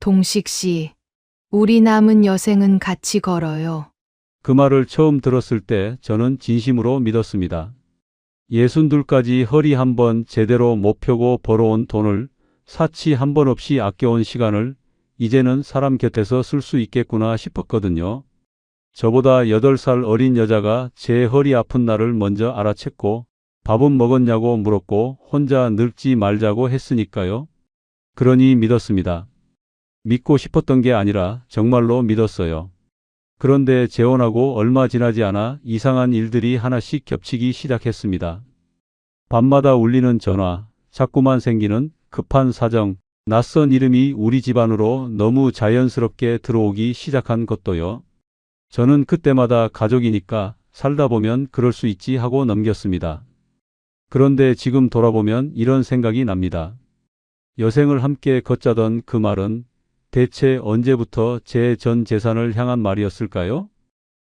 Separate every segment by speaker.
Speaker 1: 동식 씨, 우리 남은 여생은 같이 걸어요.
Speaker 2: 그 말을 처음 들었을 때 저는 진심으로 믿었습니다. 62까지 허리 한번 제대로 못 펴고 벌어온 돈을, 사치 한 번 없이 아껴온 시간을 이제는 사람 곁에서 쓸 수 있겠구나 싶었거든요. 저보다 8살 어린 여자가 제 허리 아픈 날을 먼저 알아챘고 밥은 먹었냐고 물었고 혼자 늙지 말자고 했으니까요. 그러니 믿었습니다. 믿고 싶었던 게 아니라 정말로 믿었어요. 그런데 재혼하고 얼마 지나지 않아 이상한 일들이 하나씩 겹치기 시작했습니다. 밤마다 울리는 전화, 자꾸만 생기는 급한 사정, 낯선 이름이 우리 집안으로 너무 자연스럽게 들어오기 시작한 것도요. 저는 그때마다 가족이니까 살다 보면 그럴 수 있지 하고 넘겼습니다. 그런데 지금 돌아보면 이런 생각이 납니다. 여생을 함께 걷자던 그 말은 대체 언제부터 제 전 재산을 향한 말이었을까요?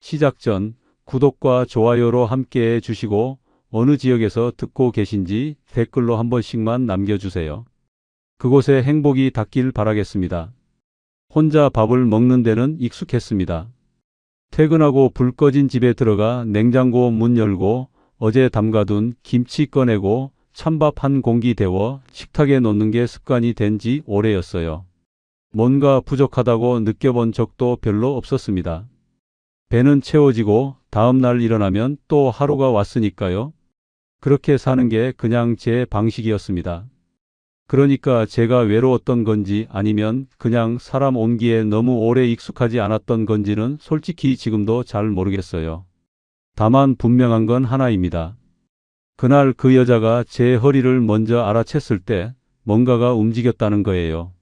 Speaker 2: 시작 전 구독과 좋아요로 함께해 주시고 어느 지역에서 듣고 계신지 댓글로 한 번씩만 남겨주세요. 그곳에 행복이 닿길 바라겠습니다. 혼자 밥을 먹는 데는 익숙했습니다. 퇴근하고 불 꺼진 집에 들어가 냉장고 문 열고 어제 담가둔 김치 꺼내고 찬밥 한 공기 데워 식탁에 놓는 게 습관이 된 지 오래였어요. 뭔가 부족하다고 느껴본 적도 별로 없었습니다. 배는 채워지고 다음 날 일어나면 또 하루가 왔으니까요. 그렇게 사는 게 그냥 제 방식이었습니다. 그러니까 제가 외로웠던 건지 아니면 그냥 사람 온기에 너무 오래 익숙하지 않았던 건지는 솔직히 지금도 잘 모르겠어요. 다만 분명한 건 하나입니다. 그날 그 여자가 제 허리를 먼저 알아챘을 때 뭔가가 움직였다는 거예요.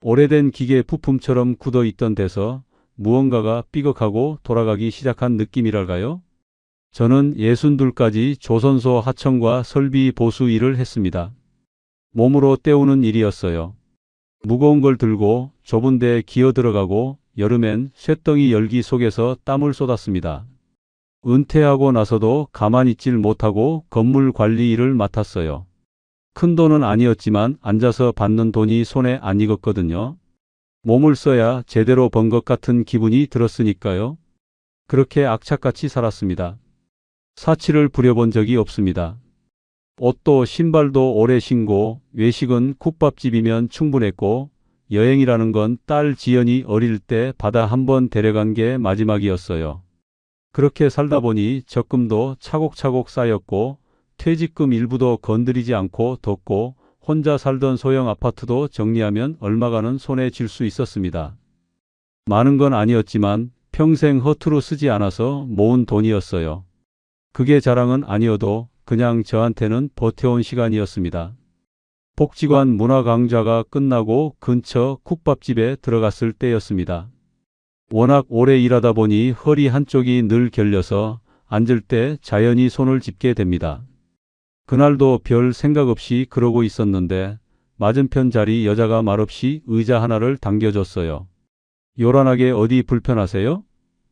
Speaker 2: 오래된 기계 부품처럼 굳어 있던 데서 무언가가 삐걱하고 돌아가기 시작한 느낌이랄까요? 저는 62까지 조선소 하청과 설비 보수 일을 했습니다. 몸으로 때우는 일이었어요. 무거운 걸 들고 좁은 데 기어 들어가고 여름엔 쇳덩이 열기 속에서 땀을 쏟았습니다. 은퇴하고 나서도 가만히 있질 못하고 건물 관리 일을 맡았어요. 큰 돈은 아니었지만 앉아서 받는 돈이 손에 안 익었거든요. 몸을 써야 제대로 번 것 같은 기분이 들었으니까요. 그렇게 악착같이 살았습니다. 사치를 부려본 적이 없습니다. 옷도 신발도 오래 신고 외식은 국밥집이면 충분했고 여행이라는 건 딸 지연이 어릴 때 바다 한번 데려간 게 마지막이었어요. 그렇게 살다 보니 적금도 차곡차곡 쌓였고 퇴직금 일부도 건드리지 않고 뒀고 혼자 살던 소형 아파트도 정리하면 얼마가는 손에 쥘 수 있었습니다. 많은 건 아니었지만 평생 허투루 쓰지 않아서 모은 돈이었어요. 그게 자랑은 아니어도 그냥 저한테는 버텨온 시간이었습니다. 복지관 문화 강좌가 끝나고 근처 국밥집에 들어갔을 때였습니다. 워낙 오래 일하다 보니 허리 한쪽이 늘 결려서 앉을 때 자연히 손을 짚게 됩니다. 그날도 별 생각 없이 그러고 있었는데 맞은편 자리 여자가 말없이 의자 하나를 당겨줬어요. 요란하게 어디 불편하세요?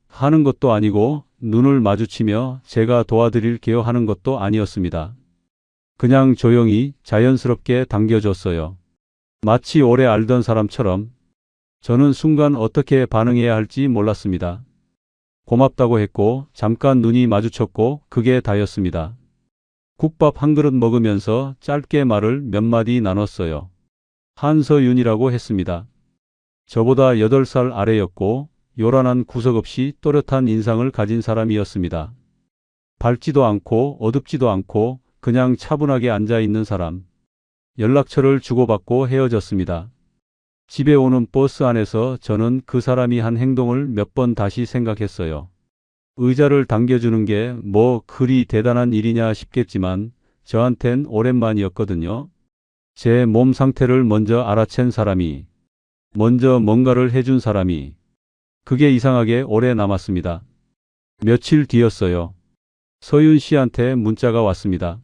Speaker 2: 하는 것도 아니고 눈을 마주치며 제가 도와드릴게요 하는 것도 아니었습니다. 그냥 조용히 자연스럽게 당겨줬어요. 마치 오래 알던 사람처럼. 저는 순간 어떻게 반응해야 할지 몰랐습니다. 고맙다고 했고 잠깐 눈이 마주쳤고 그게 다였습니다. 국밥 한 그릇 먹으면서 짧게 말을 몇 마디 나눴어요. 한서윤이라고 했습니다. 저보다 8살 아래였고 요란한 구석 없이 또렷한 인상을 가진 사람이었습니다. 밝지도 않고 어둡지도 않고 그냥 차분하게 앉아 있는 사람. 연락처를 주고받고 헤어졌습니다. 집에 오는 버스 안에서 저는 그 사람이 한 행동을 몇 번 다시 생각했어요. 의자를 당겨주는 게 뭐 그리 대단한 일이냐 싶겠지만 저한텐 오랜만이었거든요. 제 몸 상태를 먼저 알아챈 사람이, 먼저 뭔가를 해준 사람이. 그게 이상하게 오래 남았습니다. 며칠 뒤였어요. 서윤 씨한테 문자가 왔습니다.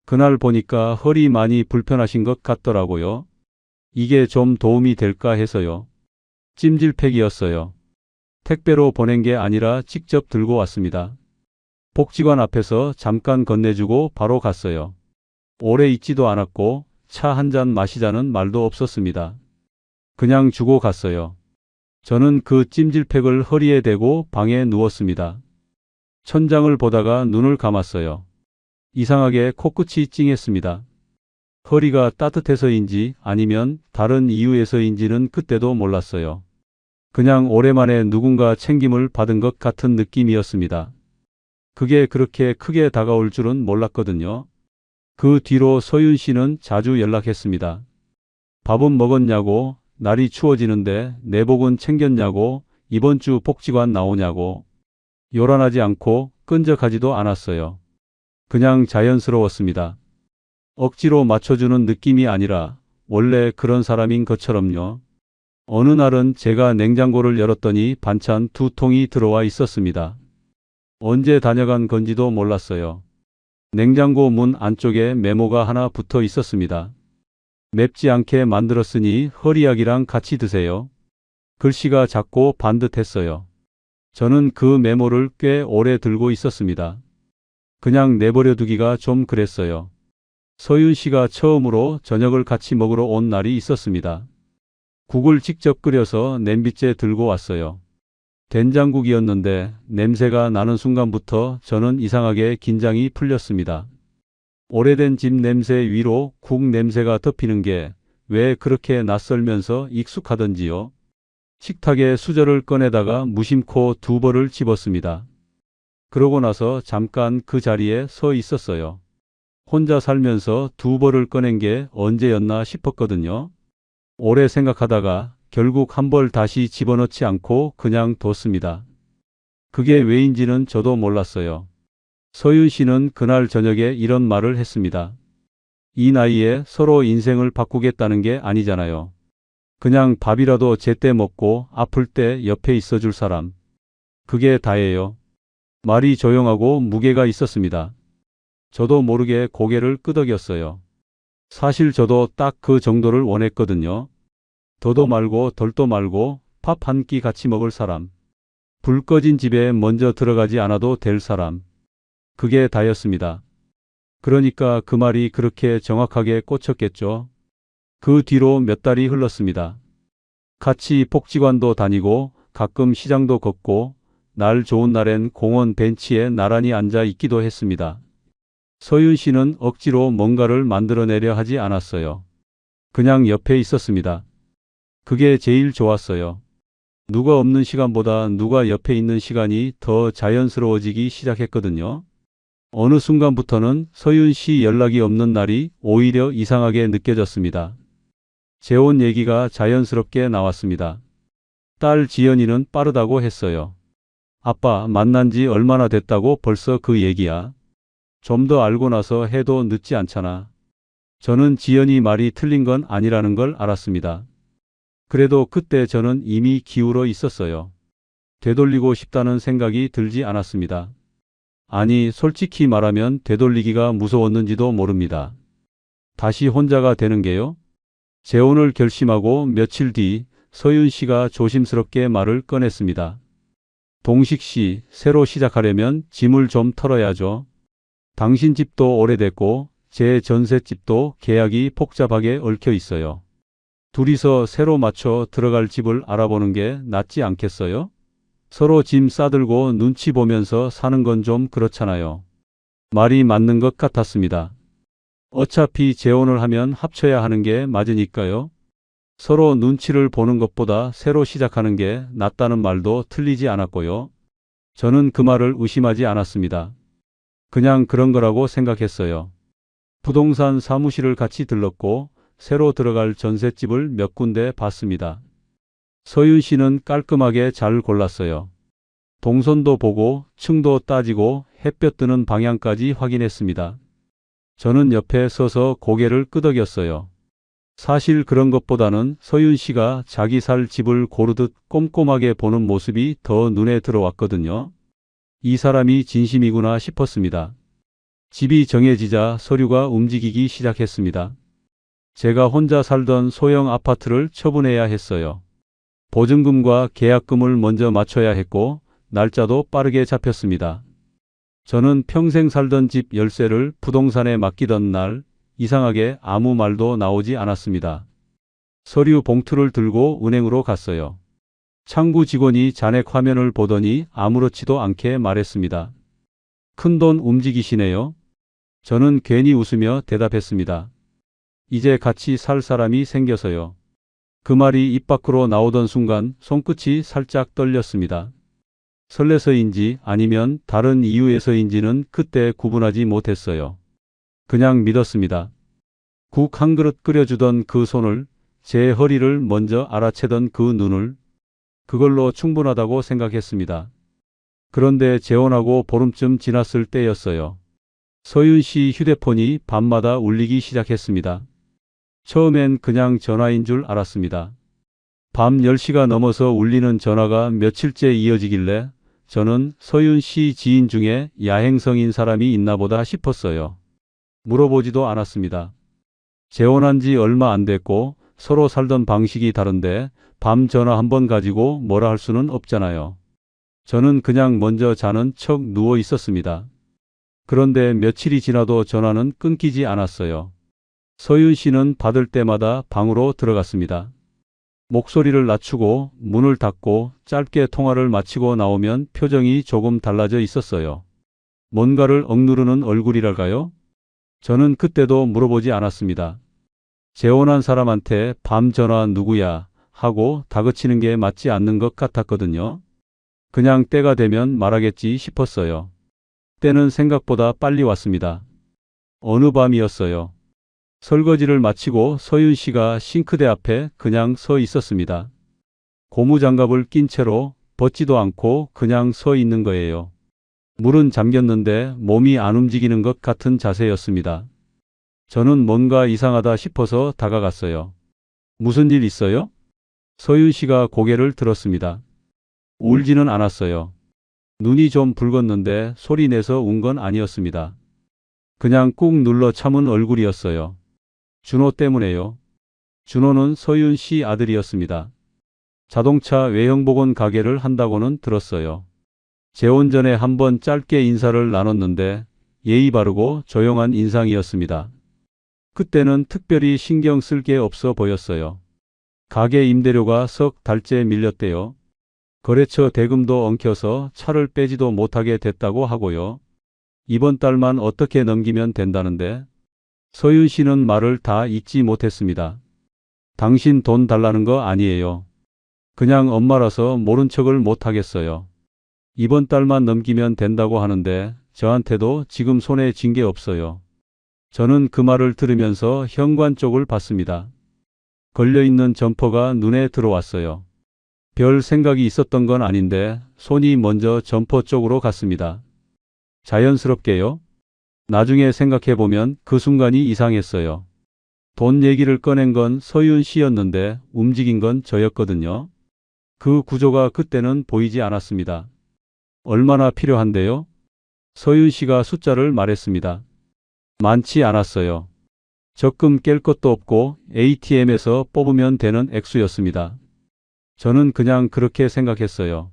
Speaker 2: 그날 보니까 허리 많이 불편하신 것 같더라고요. 이게 좀 도움이 될까 해서요. 찜질팩이었어요. 택배로 보낸 게 아니라 직접 들고 왔습니다. 복지관 앞에서 잠깐 건네주고 바로 갔어요. 오래 있지도 않았고 차 한 잔 마시자는 말도 없었습니다. 그냥 주고 갔어요. 저는 그 찜질팩을 허리에 대고 방에 누웠습니다. 천장을 보다가 눈을 감았어요. 이상하게 코끝이 찡했습니다. 허리가 따뜻해서인지 아니면 다른 이유에서인지는 그때도 몰랐어요. 그냥 오랜만에 누군가 챙김을 받은 것 같은 느낌이었습니다. 그게 그렇게 크게 다가올 줄은 몰랐거든요. 그 뒤로 소윤 씨는 자주 연락했습니다. 밥은 먹었냐고, 날이 추워지는데 내복은 챙겼냐고, 이번 주 복지관 나오냐고. 요란하지 않고 끈적하지도 않았어요. 그냥 자연스러웠습니다. 억지로 맞춰주는 느낌이 아니라 원래 그런 사람인 것처럼요. 어느 날은 제가 냉장고를 열었더니 반찬 2통이 들어와 있었습니다. 언제 다녀간 건지도 몰랐어요. 냉장고 문 안쪽에 메모가 하나 붙어 있었습니다. 맵지 않게 만들었으니 허리약이랑 같이 드세요. 글씨가 작고 반듯했어요. 저는 그 메모를 꽤 오래 들고 있었습니다. 그냥 내버려 두기가 좀 그랬어요. 서윤 씨가 처음으로 저녁을 같이 먹으러 온 날이 있었습니다. 국을 직접 끓여서 냄비째 들고 왔어요. 된장국이었는데 냄새가 나는 순간부터 저는 이상하게 긴장이 풀렸습니다. 오래된 집 냄새 위로 국 냄새가 덮이는 게 왜 그렇게 낯설면서 익숙하던지요. 식탁에 수저를 꺼내다가 무심코 2벌을 집었습니다. 그러고 나서 잠깐 그 자리에 서 있었어요. 혼자 살면서 2벌을 꺼낸 게 언제였나 싶었거든요. 오래 생각하다가 결국 1벌 다시 집어넣지 않고 그냥 뒀습니다. 그게 왜인지는 저도 몰랐어요. 서윤 씨는 그날 저녁에 이런 말을 했습니다. 이 나이에 서로 인생을 바꾸겠다는 게 아니잖아요. 그냥 밥이라도 제때 먹고 아플 때 옆에 있어줄 사람. 그게 다예요. 말이 조용하고 무게가 있었습니다. 저도 모르게 고개를 끄덕였어요. 사실 저도 딱 그 정도를 원했거든요. 더도 말고 덜도 말고 밥 한 끼 같이 먹을 사람. 불 꺼진 집에 먼저 들어가지 않아도 될 사람. 그게 다였습니다. 그러니까 그 말이 그렇게 정확하게 꽂혔겠죠. 그 뒤로 몇 달이 흘렀습니다. 같이 복지관도 다니고 가끔 시장도 걷고 날 좋은 날엔 공원 벤치에 나란히 앉아 있기도 했습니다. 서윤 씨는 억지로 뭔가를 만들어내려 하지 않았어요. 그냥 옆에 있었습니다. 그게 제일 좋았어요. 누가 없는 시간보다 누가 옆에 있는 시간이 더 자연스러워지기 시작했거든요. 어느 순간부터는 서윤 씨 연락이 없는 날이 오히려 이상하게 느껴졌습니다. 재혼 얘기가 자연스럽게 나왔습니다. 딸 지연이는 빠르다고 했어요. 아빠 만난 지 얼마나 됐다고 벌써 그 얘기야. 좀 더 알고 나서 해도 늦지 않잖아. 저는 지연이 말이 틀린 건 아니라는 걸 알았습니다. 그래도 그때 저는 이미 기울어 있었어요. 되돌리고 싶다는 생각이 들지 않았습니다. 아니, 솔직히 말하면 되돌리기가 무서웠는지도 모릅니다. 다시 혼자가 되는 게요? 재혼을 결심하고 며칠 뒤 서윤 씨가 조심스럽게 말을 꺼냈습니다. 동식 씨, 새로 시작하려면 짐을 좀 털어야죠. 당신 집도 오래됐고 제 전셋집도 계약이 복잡하게 얽혀 있어요. 둘이서 새로 맞춰 들어갈 집을 알아보는 게 낫지 않겠어요? 서로 짐 싸들고 눈치 보면서 사는 건 좀 그렇잖아요. 말이 맞는 것 같았습니다. 어차피 재혼을 하면 합쳐야 하는 게 맞으니까요. 서로 눈치를 보는 것보다 새로 시작하는 게 낫다는 말도 틀리지 않았고요. 저는 그 말을 의심하지 않았습니다. 그냥 그런 거라고 생각했어요. 부동산 사무실을 같이 들렀고 새로 들어갈 전셋집을 몇 군데 봤습니다. 서윤 씨는 깔끔하게 잘 골랐어요. 동선도 보고 층도 따지고 햇볕 드는 방향까지 확인했습니다. 저는 옆에 서서 고개를 끄덕였어요. 사실 그런 것보다는 서윤 씨가 자기 살 집을 고르듯 꼼꼼하게 보는 모습이 더 눈에 들어왔거든요. 이 사람이 진심이구나 싶었습니다. 집이 정해지자 서류가 움직이기 시작했습니다. 제가 혼자 살던 소형 아파트를 처분해야 했어요. 보증금과 계약금을 먼저 맞춰야 했고 날짜도 빠르게 잡혔습니다. 저는 평생 살던 집 열쇠를 부동산에 맡기던 날 이상하게 아무 말도 나오지 않았습니다. 서류 봉투를 들고 은행으로 갔어요. 창구 직원이 잔액 화면을 보더니 아무렇지도 않게 말했습니다. 큰돈 움직이시네요. 저는 괜히 웃으며 대답했습니다. 이제 같이 살 사람이 생겨서요. 그 말이 입 밖으로 나오던 순간 손끝이 살짝 떨렸습니다. 설레서인지 아니면 다른 이유에서인지는 그때 구분하지 못했어요. 그냥 믿었습니다. 국 한 그릇 끓여주던 그 손을, 제 허리를 먼저 알아채던 그 눈을, 그걸로 충분하다고 생각했습니다. 그런데 재혼하고 보름쯤 지났을 때였어요. 서윤 씨 휴대폰이 밤마다 울리기 시작했습니다. 처음엔 그냥 전화인 줄 알았습니다. 밤 10시가 넘어서 울리는 전화가 며칠째 이어지길래 저는 서윤 씨 지인 중에 야행성인 사람이 있나 보다 싶었어요. 물어보지도 않았습니다. 재혼한 지 얼마 안 됐고 서로 살던 방식이 다른데 밤 전화 한 번 가지고 뭐라 할 수는 없잖아요. 저는 그냥 먼저 자는 척 누워 있었습니다. 그런데 며칠이 지나도 전화는 끊기지 않았어요. 서윤 씨는 받을 때마다 방으로 들어갔습니다. 목소리를 낮추고 문을 닫고 짧게 통화를 마치고 나오면 표정이 조금 달라져 있었어요. 뭔가를 억누르는 얼굴이랄까요? 저는 그때도 물어보지 않았습니다. 재혼한 사람한테 밤 전화 누구야 하고 다그치는 게 맞지 않는 것 같았거든요. 그냥 때가 되면 말하겠지 싶었어요. 때는 생각보다 빨리 왔습니다. 어느 밤이었어요. 설거지를 마치고 서윤 씨가 싱크대 앞에 그냥 서 있었습니다. 고무장갑을 낀 채로 벗지도 않고 그냥 서 있는 거예요. 물은 잠겼는데 몸이 안 움직이는 것 같은 자세였습니다. 저는 뭔가 이상하다 싶어서 다가갔어요. 무슨 일 있어요? 서윤 씨가 고개를 들었습니다. 울지는 않았어요. 눈이 좀 붉었는데 소리 내서 운 건 아니었습니다. 그냥 꾹 눌러 참은 얼굴이었어요. 준호 때문에요. 준호는 서윤 씨 아들이었습니다. 자동차 외형 복원 가게를 한다고는 들었어요. 재혼 전에 한번 짧게 인사를 나눴는데 예의 바르고 조용한 인상이었습니다. 그때는 특별히 신경 쓸 게 없어 보였어요. 가게 임대료가 석 달째 밀렸대요. 거래처 대금도 엉켜서 차를 빼지도 못하게 됐다고 하고요. 이번 달만 어떻게 넘기면 된다는데. 서윤 씨는 말을 다 잊지 못했습니다. 당신 돈 달라는 거 아니에요. 그냥 엄마라서 모른 척을 못하겠어요. 이번 달만 넘기면 된다고 하는데 저한테도 지금 손에 쥔 게 없어요. 저는 그 말을 들으면서 현관 쪽을 봤습니다. 걸려있는 점퍼가 눈에 들어왔어요. 별 생각이 있었던 건 아닌데 손이 먼저 점퍼 쪽으로 갔습니다. 자연스럽게요. 나중에 생각해보면 그 순간이 이상했어요. 돈 얘기를 꺼낸 건 서윤 씨였는데 움직인 건 저였거든요. 그 구조가 그때는 보이지 않았습니다. 얼마나 필요한데요? 서윤 씨가 숫자를 말했습니다. 많지 않았어요. 적금 깰 것도 없고 ATM에서 뽑으면 되는 액수였습니다. 저는 그냥 그렇게 생각했어요.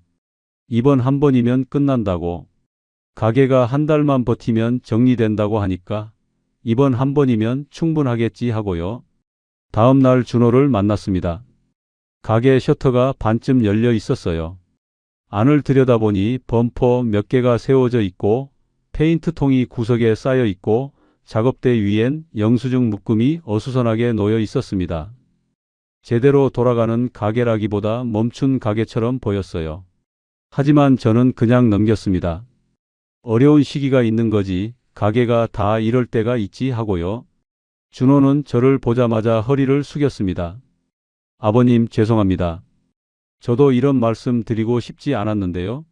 Speaker 2: 이번 한 번이면 끝난다고. 가게가 한 달만 버티면 정리된다고 하니까 이번 한 번이면 충분하겠지 하고요. 다음 날 준호를 만났습니다. 가게 셔터가 반쯤 열려 있었어요. 안을 들여다보니 범퍼 몇 개가 세워져 있고 페인트통이 구석에 쌓여 있고 작업대 위엔 영수증 묶음이 어수선하게 놓여 있었습니다. 제대로 돌아가는 가게라기보다 멈춘 가게처럼 보였어요. 하지만 저는 그냥 넘겼습니다. 어려운 시기가 있는 거지 가게가 다 이럴 때가 있지 하고요. 준호는 저를 보자마자 허리를 숙였습니다. 아버님 죄송합니다. 저도 이런 말씀 드리고 싶지 않았는데요.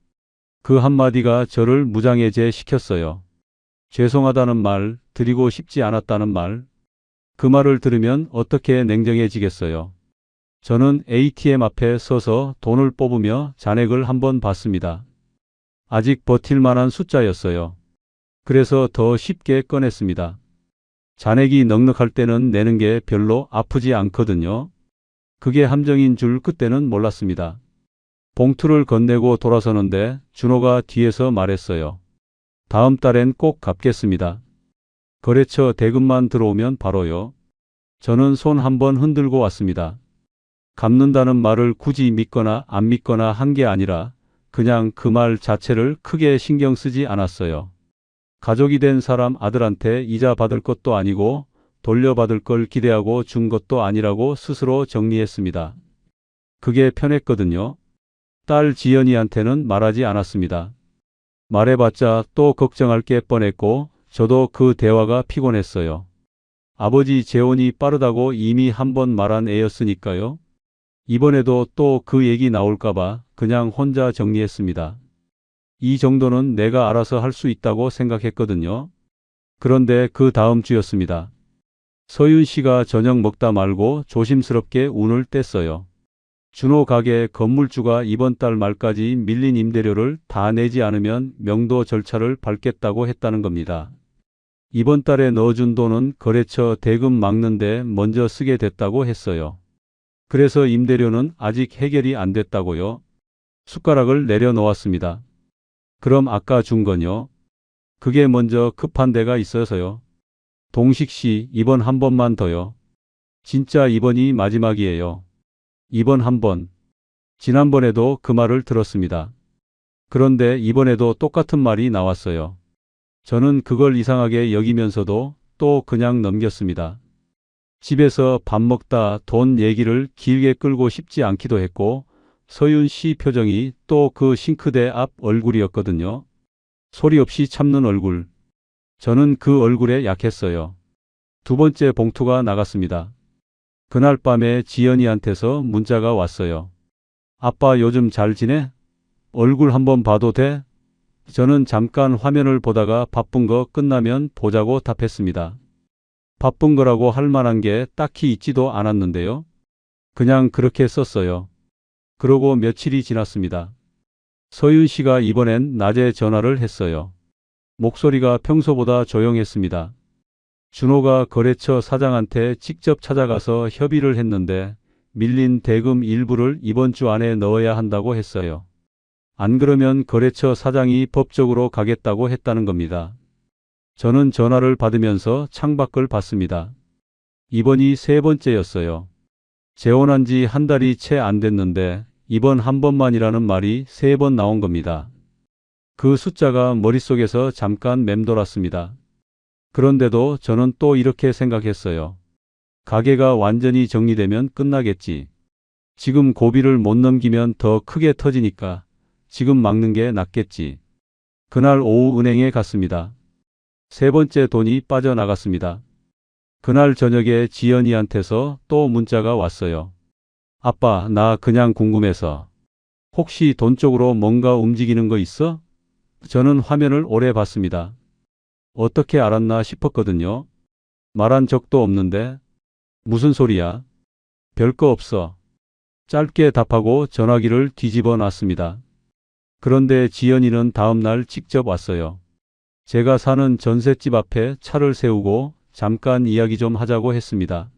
Speaker 2: 그 한마디가 저를 무장해제 시켰어요. 죄송하다는 말, 드리고 싶지 않았다는 말. 그 말을 들으면 어떻게 냉정해지겠어요. 저는 ATM 앞에 서서 돈을 뽑으며 잔액을 한번 봤습니다. 아직 버틸 만한 숫자였어요. 그래서 더 쉽게 꺼냈습니다. 잔액이 넉넉할 때는 내는 게 별로 아프지 않거든요. 그게 함정인 줄 그때는 몰랐습니다. 봉투를 건네고 돌아서는데 준호가 뒤에서 말했어요. 다음 달엔 꼭 갚겠습니다. 거래처 대금만 들어오면 바로요. 저는 손 한번 흔들고 왔습니다. 갚는다는 말을 굳이 믿거나 안 믿거나 한 게 아니라 그냥 그 말 자체를 크게 신경 쓰지 않았어요. 가족이 된 사람 아들한테 이자 받을 것도 아니고 돌려받을 걸 기대하고 준 것도 아니라고 스스로 정리했습니다. 그게 편했거든요. 딸 지연이한테는 말하지 않았습니다. 말해봤자 또 걱정할 게 뻔했고 저도 그 대화가 피곤했어요. 아버지 재혼이 빠르다고 이미 한 번 말한 애였으니까요. 이번에도 또 그 얘기 나올까봐 그냥 혼자 정리했습니다. 이 정도는 내가 알아서 할 수 있다고 생각했거든요. 그런데 그 다음 주였습니다. 서윤 씨가 저녁 먹다 말고 조심스럽게 운을 뗐어요. 준호 가게 건물주가 이번 달 말까지 밀린 임대료를 다 내지 않으면 명도 절차를 밟겠다고 했다는 겁니다. 이번 달에 넣어준 돈은 거래처 대금 막는데 먼저 쓰게 됐다고 했어요. 그래서 임대료는 아직 해결이 안 됐다고요. 숟가락을 내려놓았습니다. 그럼 아까 준 건요? 그게 먼저 급한 데가 있어서요. 동식 씨, 이번 한 번만 더요. 진짜 이번이 마지막이에요. 이번 한 번. 지난번에도 그 말을 들었습니다. 그런데 이번에도 똑같은 말이 나왔어요. 저는 그걸 이상하게 여기면서도 또 그냥 넘겼습니다. 집에서 밥 먹다 돈 얘기를 길게 끌고 싶지 않기도 했고 서윤 씨 표정이 또 그 싱크대 앞 얼굴이었거든요. 소리 없이 참는 얼굴. 저는 그 얼굴에 약했어요. 두 번째 봉투가 나갔습니다. 그날 밤에 지연이한테서 문자가 왔어요. 아빠 요즘 잘 지내? 얼굴 한번 봐도 돼? 저는 잠깐 화면을 보다가 바쁜 거 끝나면 보자고 답했습니다. 바쁜 거라고 할 만한 게 딱히 있지도 않았는데요. 그냥 그렇게 썼어요. 그러고 며칠이 지났습니다. 서윤 씨가 이번엔 낮에 전화를 했어요. 목소리가 평소보다 조용했습니다. 준호가 거래처 사장한테 직접 찾아가서 협의를 했는데 밀린 대금 일부를 이번 주 안에 넣어야 한다고 했어요. 안 그러면 거래처 사장이 법적으로 가겠다고 했다는 겁니다. 저는 전화를 받으면서 창밖을 봤습니다. 이번이 세 번째였어요. 재혼한 지 한 달이 채 안 됐는데 이번 한 번만이라는 말이 세 번 나온 겁니다. 그 숫자가 머릿속에서 잠깐 맴돌았습니다. 그런데도 저는 또 이렇게 생각했어요. 가게가 완전히 정리되면 끝나겠지. 지금 고비를 못 넘기면 더 크게 터지니까 지금 막는 게 낫겠지. 그날 오후 은행에 갔습니다. 세 번째 돈이 빠져나갔습니다. 그날 저녁에 지연이한테서 또 문자가 왔어요. 아빠, 나 그냥 궁금해서. 혹시 돈 쪽으로 뭔가 움직이는 거 있어? 저는 화면을 오래 봤습니다. 어떻게 알았나 싶었거든요. 말한 적도 없는데. 무슨 소리야? 별거 없어. 짧게 답하고 전화기를 뒤집어 놨습니다. 그런데 지연이는 다음 날 직접 왔어요. 제가 사는 전셋집 앞에 차를 세우고 잠깐 이야기 좀 하자고 했습니다.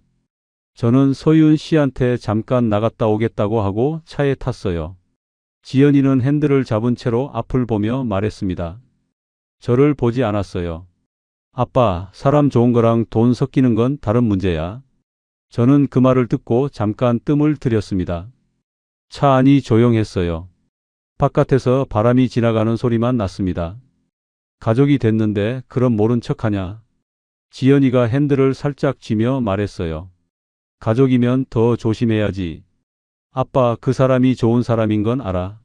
Speaker 2: 저는 서윤 씨한테 잠깐 나갔다 오겠다고 하고 차에 탔어요. 지연이는 핸들을 잡은 채로 앞을 보며 말했습니다. 저를 보지 않았어요. 아빠, 사람 좋은 거랑 돈 섞이는 건 다른 문제야. 저는 그 말을 듣고 잠깐 뜸을 들였습니다. 차 안이 조용했어요. 바깥에서 바람이 지나가는 소리만 났습니다. 가족이 됐는데 그럼 모른 척하냐. 지연이가 핸들을 살짝 쥐며 말했어요. 가족이면 더 조심해야지. 아빠, 그 사람이 좋은 사람인 건 알아.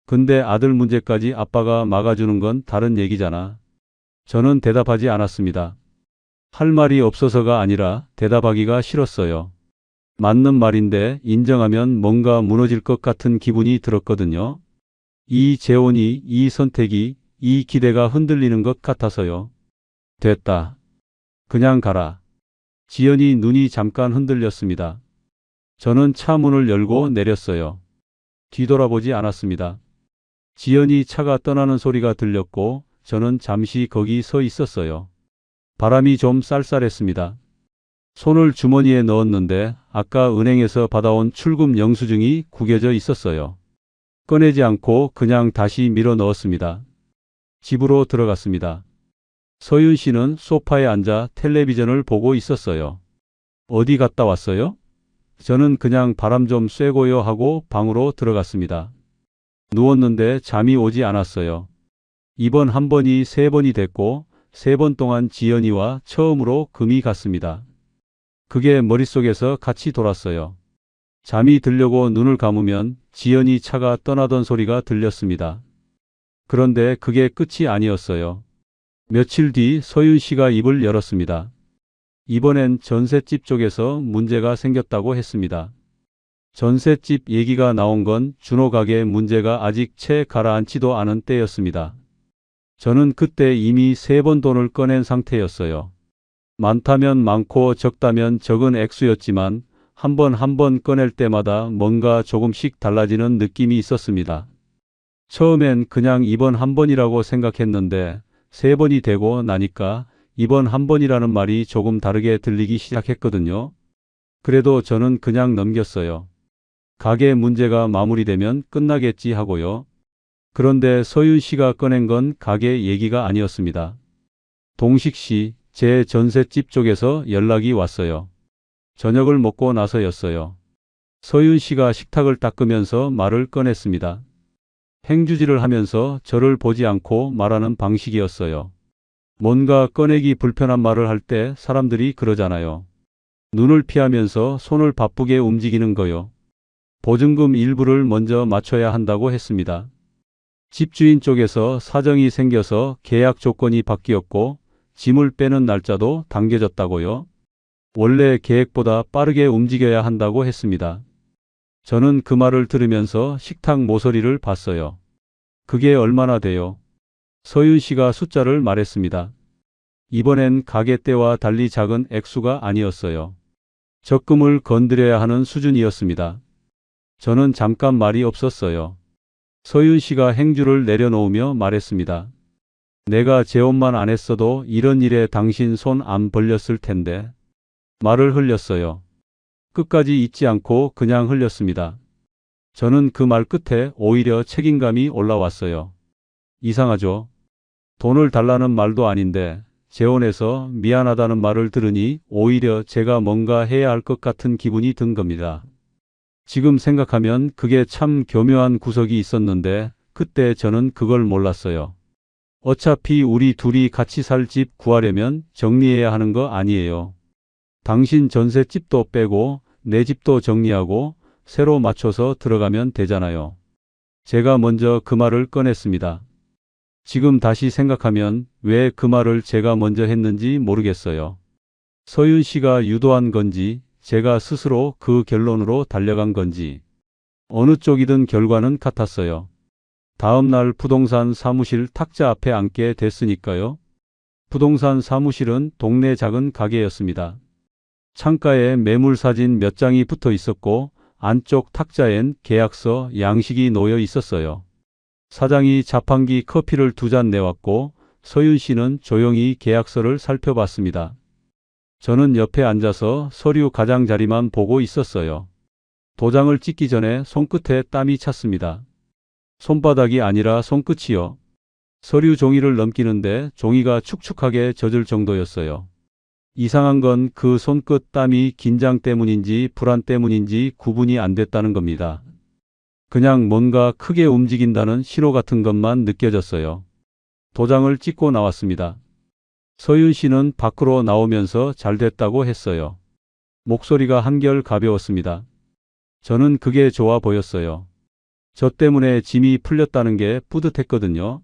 Speaker 2: 근데 아들 문제까지 아빠가 막아주는 건 다른 얘기잖아. 저는 대답하지 않았습니다. 할 말이 없어서가 아니라 대답하기가 싫었어요. 맞는 말인데 인정하면 뭔가 무너질 것 같은 기분이 들었거든요. 이 재혼이, 이 선택이, 이 기대가 흔들리는 것 같아서요. 됐다. 그냥 가라. 지연이 눈이 잠깐 흔들렸습니다. 저는 차 문을 열고 내렸어요. 뒤돌아보지 않았습니다. 지연이 차가 떠나는 소리가 들렸고 저는 잠시 거기 서 있었어요. 바람이 좀 쌀쌀했습니다. 손을 주머니에 넣었는데 아까 은행에서 받아온 출금 영수증이 구겨져 있었어요. 꺼내지 않고 그냥 다시 밀어 넣었습니다. 집으로 들어갔습니다. 서윤 씨는 소파에 앉아 텔레비전을 보고 있었어요. 어디 갔다 왔어요? 저는 그냥 바람 좀 쐬고요 하고 방으로 들어갔습니다. 누웠는데 잠이 오지 않았어요. 이번 한 번이 3번이 됐고 3번 동안 지연이와 처음으로 금이 갔습니다. 그게 머릿속에서 같이 돌았어요. 잠이 들려고 눈을 감으면 지연이 차가 떠나던 소리가 들렸습니다. 그런데 그게 끝이 아니었어요. 며칠 뒤 서윤 씨가 입을 열었습니다. 이번엔 전셋집 쪽에서 문제가 생겼다고 했습니다. 전셋집 얘기가 나온 건 준호 가게 문제가 아직 채 가라앉지도 않은 때였습니다. 저는 그때 이미 3번 돈을 꺼낸 상태였어요. 많다면 많고 적다면 적은 액수였지만 한 번 꺼낼 때마다 뭔가 조금씩 달라지는 느낌이 있었습니다. 처음엔 그냥 이번 한 번이라고 생각했는데 3번이 되고 나니까 이번 한 번이라는 말이 조금 다르게 들리기 시작했거든요. 그래도 저는 그냥 넘겼어요. 가게 문제가 마무리되면 끝나겠지 하고요. 그런데 서윤 씨가 꺼낸 건 가게 얘기가 아니었습니다. 동식 씨, 제 전셋집 쪽에서 연락이 왔어요. 저녁을 먹고 나서였어요. 서윤 씨가 식탁을 닦으면서 말을 꺼냈습니다. 행주질을 하면서 저를 보지 않고 말하는 방식이었어요. 뭔가 꺼내기 불편한 말을 할 때 사람들이 그러잖아요. 눈을 피하면서 손을 바쁘게 움직이는 거요. 보증금 일부를 먼저 맞춰야 한다고 했습니다. 집주인 쪽에서 사정이 생겨서 계약 조건이 바뀌었고 짐을 빼는 날짜도 당겨졌다고요. 원래 계획보다 빠르게 움직여야 한다고 했습니다. 저는 그 말을 들으면서 식탁 모서리를 봤어요. 그게 얼마나 돼요? 서윤 씨가 숫자를 말했습니다. 이번엔 가게 때와 달리 작은 액수가 아니었어요. 적금을 건드려야 하는 수준이었습니다. 저는 잠깐 말이 없었어요. 서윤 씨가 행주를 내려놓으며 말했습니다. 내가 재혼만 안 했어도 이런 일에 당신 손 안 벌렸을 텐데. 말을 흘렸어요. 끝까지 잊지 않고 그냥 흘렸습니다. 저는 그 말 끝에 오히려 책임감이 올라왔어요. 이상하죠? 돈을 달라는 말도 아닌데 재혼해서 미안하다는 말을 들으니 오히려 제가 뭔가 해야 할 것 같은 기분이 든 겁니다. 지금 생각하면 그게 참 교묘한 구석이 있었는데 그때 저는 그걸 몰랐어요. 어차피 우리 둘이 같이 살 집 구하려면 정리해야 하는 거 아니에요. 당신 전셋집도 빼고 내 집도 정리하고 새로 맞춰서 들어가면 되잖아요. 제가 먼저 그 말을 꺼냈습니다. 지금 다시 생각하면 왜 그 말을 제가 먼저 했는지 모르겠어요. 서윤 씨가 유도한 건지 제가 스스로 그 결론으로 달려간 건지 어느 쪽이든 결과는 같았어요. 다음 날 부동산 사무실 탁자 앞에 앉게 됐으니까요. 부동산 사무실은 동네 작은 가게였습니다. 창가에 매물 사진 몇 장이 붙어 있었고 안쪽 탁자엔 계약서, 양식이 놓여 있었어요. 사장이 자판기 커피를 2잔 내왔고 서윤 씨는 조용히 계약서를 살펴봤습니다. 저는 옆에 앉아서 서류 가장자리만 보고 있었어요. 도장을 찍기 전에 손끝에 땀이 찼습니다. 손바닥이 아니라 손끝이요. 서류 종이를 넘기는데 종이가 축축하게 젖을 정도였어요. 이상한 건 그 손끝 땀이 긴장 때문인지 불안 때문인지 구분이 안 됐다는 겁니다. 그냥 뭔가 크게 움직인다는 신호 같은 것만 느껴졌어요. 도장을 찍고 나왔습니다. 서윤 씨는 밖으로 나오면서 잘 됐다고 했어요. 목소리가 한결 가벼웠습니다. 저는 그게 좋아 보였어요. 저 때문에 짐이 풀렸다는 게 뿌듯했거든요.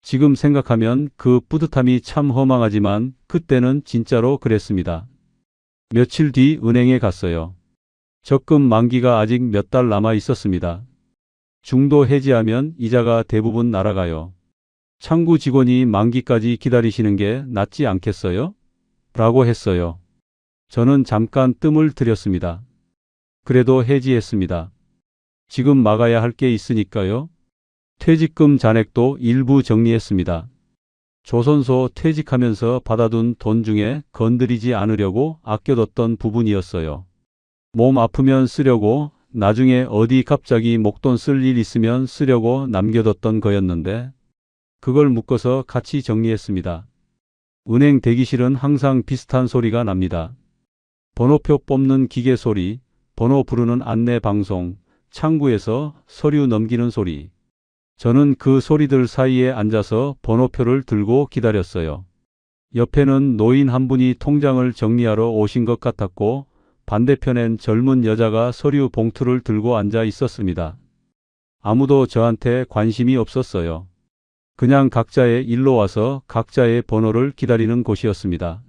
Speaker 2: 지금 생각하면 그 뿌듯함이 참 허망하지만 그때는 진짜로 그랬습니다. 며칠 뒤 은행에 갔어요. 적금 만기가 아직 몇 달 남아 있었습니다. 중도 해지하면 이자가 대부분 날아가요. 창구 직원이 만기까지 기다리시는 게 낫지 않겠어요? 라고 했어요. 저는 잠깐 뜸을 들였습니다. 그래도 해지했습니다. 지금 막아야 할 게 있으니까요. 퇴직금 잔액도 일부 정리했습니다. 조선소 퇴직하면서 받아둔 돈 중에 건드리지 않으려고 아껴뒀던 부분이었어요. 몸 아프면 쓰려고, 나중에 어디 갑자기 목돈 쓸 일 있으면 쓰려고 남겨뒀던 거였는데 그걸 묶어서 같이 정리했습니다. 은행 대기실은 항상 비슷한 소리가 납니다. 번호표 뽑는 기계 소리, 번호 부르는 안내 방송, 창구에서 서류 넘기는 소리. 저는 그 소리들 사이에 앉아서 번호표를 들고 기다렸어요. 옆에는 노인 한 분이 통장을 정리하러 오신 것 같았고 반대편엔 젊은 여자가 서류 봉투를 들고 앉아 있었습니다. 아무도 저한테 관심이 없었어요. 그냥 각자의 일로 와서 각자의 번호를 기다리는 곳이었습니다.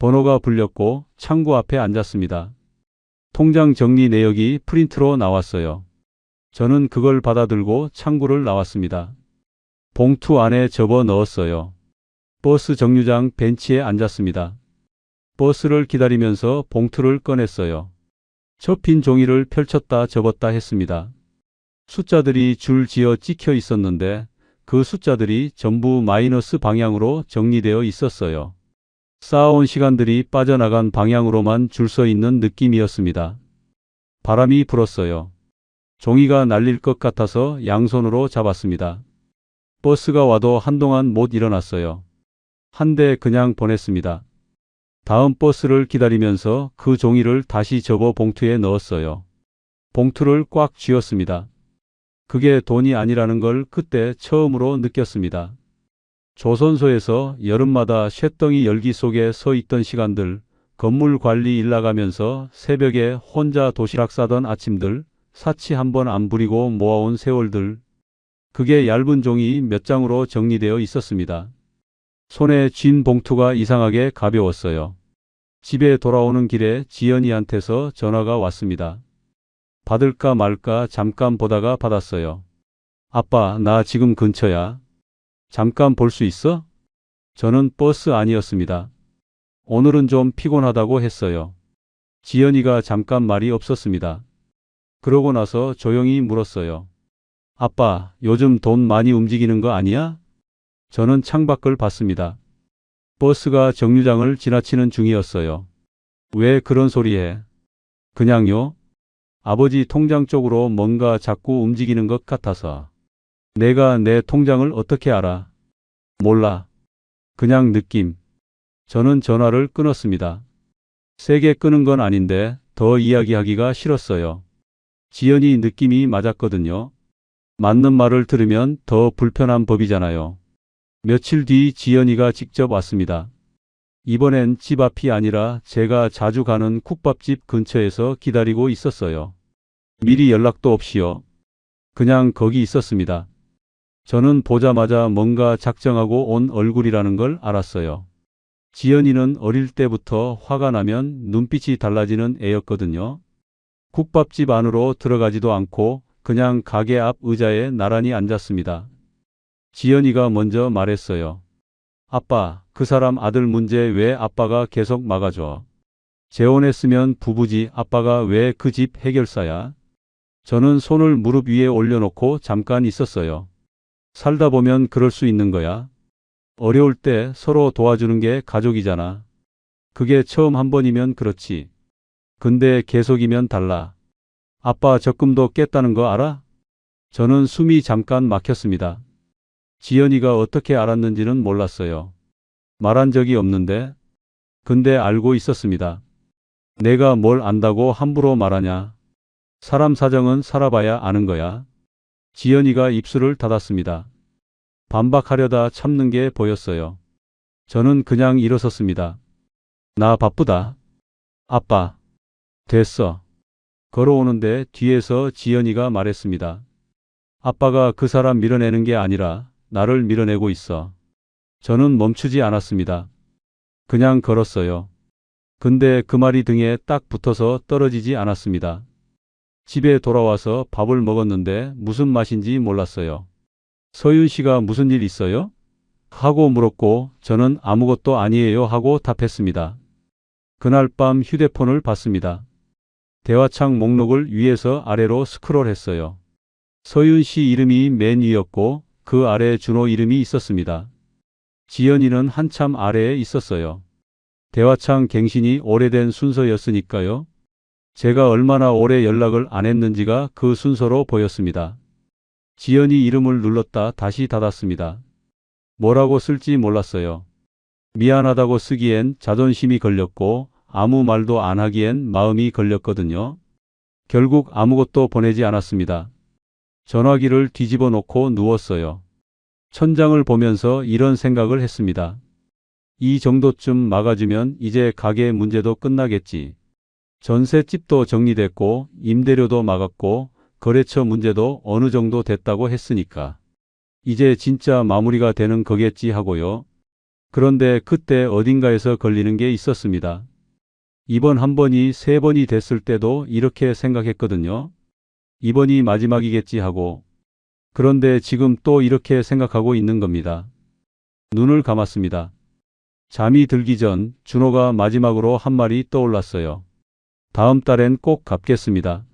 Speaker 2: 번호가 불렸고 창구 앞에 앉았습니다. 통장 정리 내역이 프린트로 나왔어요. 저는 그걸 받아들고 창구를 나왔습니다. 봉투 안에 접어 넣었어요. 버스 정류장 벤치에 앉았습니다. 버스를 기다리면서 봉투를 꺼냈어요. 접힌 종이를 펼쳤다 접었다 했습니다. 숫자들이 줄 지어 찍혀 있었는데 그 숫자들이 전부 마이너스 방향으로 정리되어 있었어요. 쌓아온 시간들이 빠져나간 방향으로만 줄 서 있는 느낌이었습니다. 바람이 불었어요. 종이가 날릴 것 같아서 양손으로 잡았습니다. 버스가 와도 한동안 못 일어났어요. 한 대 그냥 보냈습니다. 다음 버스를 기다리면서 그 종이를 다시 접어 봉투에 넣었어요. 봉투를 꽉 쥐었습니다. 그게 돈이 아니라는 걸 그때 처음으로 느꼈습니다. 조선소에서 여름마다 쇳덩이 열기 속에 서 있던 시간들, 건물 관리 일 나가면서 새벽에 혼자 도시락 싸던 아침들, 사치 한 번 안 부리고 모아온 세월들. 그게 얇은 종이 몇 장으로 정리되어 있었습니다. 손에 쥔 봉투가 이상하게 가벼웠어요. 집에 돌아오는 길에 지연이한테서 전화가 왔습니다. 받을까 말까 잠깐 보다가 받았어요. 아빠, 나 지금 근처야. 잠깐 볼 수 있어? 저는 버스 안이었습니다. 오늘은 좀 피곤하다고 했어요. 지연이가 잠깐 말이 없었습니다. 그러고 나서 조용히 물었어요. 아빠, 요즘 돈 많이 움직이는 거 아니야? 저는 창밖을 봤습니다. 버스가 정류장을 지나치는 중이었어요. 왜 그런 소리 해? 그냥요? 아버지 통장 쪽으로 뭔가 자꾸 움직이는 것 같아서. 내가 내 통장을 어떻게 알아? 몰라. 그냥 느낌. 저는 전화를 끊었습니다. 세게 끊은 건 아닌데 더 이야기하기가 싫었어요. 지연이 느낌이 맞았거든요. 맞는 말을 들으면 더 불편한 법이잖아요. 며칠 뒤 지연이가 직접 왔습니다. 이번엔 집 앞이 아니라 제가 자주 가는 국밥집 근처에서 기다리고 있었어요. 미리 연락도 없이요. 그냥 거기 있었습니다. 저는 보자마자 뭔가 작정하고 온 얼굴이라는 걸 알았어요. 지연이는 어릴 때부터 화가 나면 눈빛이 달라지는 애였거든요. 국밥집 안으로 들어가지도 않고 그냥 가게 앞 의자에 나란히 앉았습니다. 지연이가 먼저 말했어요. 아빠, 그 사람 아들 문제 왜 아빠가 계속 막아줘? 재혼했으면 부부지 아빠가 왜 그 집 해결사야? 저는 손을 무릎 위에 올려놓고 잠깐 있었어요. 살다 보면 그럴 수 있는 거야. 어려울 때 서로 도와주는 게 가족이잖아. 그게 처음 한 번이면 그렇지. 근데 계속이면 달라. 아빠 적금도 깼다는 거 알아? 저는 숨이 잠깐 막혔습니다. 지연이가 어떻게 알았는지는 몰랐어요. 말한 적이 없는데. 근데 알고 있었습니다. 내가 뭘 안다고 함부로 말하냐. 사람 사정은 살아봐야 아는 거야. 지연이가 입술을 닫았습니다. 반박하려다 참는 게 보였어요. 저는 그냥 일어섰습니다. 나 바쁘다. 아빠. 됐어. 걸어오는데 뒤에서 지연이가 말했습니다. 아빠가 그 사람 밀어내는 게 아니라 나를 밀어내고 있어. 저는 멈추지 않았습니다. 그냥 걸었어요. 근데 그 말이 등에 딱 붙어서 떨어지지 않았습니다. 집에 돌아와서 밥을 먹었는데 무슨 맛인지 몰랐어요. 서윤 씨가 무슨 일 있어요? 하고 물었고 저는 아무것도 아니에요 하고 답했습니다. 그날 밤 휴대폰을 봤습니다. 대화창 목록을 위에서 아래로 스크롤했어요. 서윤 씨 이름이 맨 위였고 그 아래 준호 이름이 있었습니다. 지연이는 한참 아래에 있었어요. 대화창 갱신이 오래된 순서였으니까요. 제가 얼마나 오래 연락을 안 했는지가 그 순서로 보였습니다. 지연이 이름을 눌렀다 다시 닫았습니다. 뭐라고 쓸지 몰랐어요. 미안하다고 쓰기엔 자존심이 걸렸고 아무 말도 안 하기엔 마음이 걸렸거든요. 결국 아무것도 보내지 않았습니다. 전화기를 뒤집어 놓고 누웠어요. 천장을 보면서 이런 생각을 했습니다. 이 정도쯤 막아주면 이제 가게 문제도 끝나겠지. 전셋집도 정리됐고 임대료도 막았고 거래처 문제도 어느 정도 됐다고 했으니까 이제 진짜 마무리가 되는 거겠지 하고요. 그런데 그때 어딘가에서 걸리는 게 있었습니다. 이번 한 번이 3번이 됐을 때도 이렇게 생각했거든요. 이번이 마지막이겠지 하고. 그런데 지금 또 이렇게 생각하고 있는 겁니다. 눈을 감았습니다. 잠이 들기 전 준호가 마지막으로 한 말이 떠올랐어요. 다음 달엔 꼭 갚겠습니다.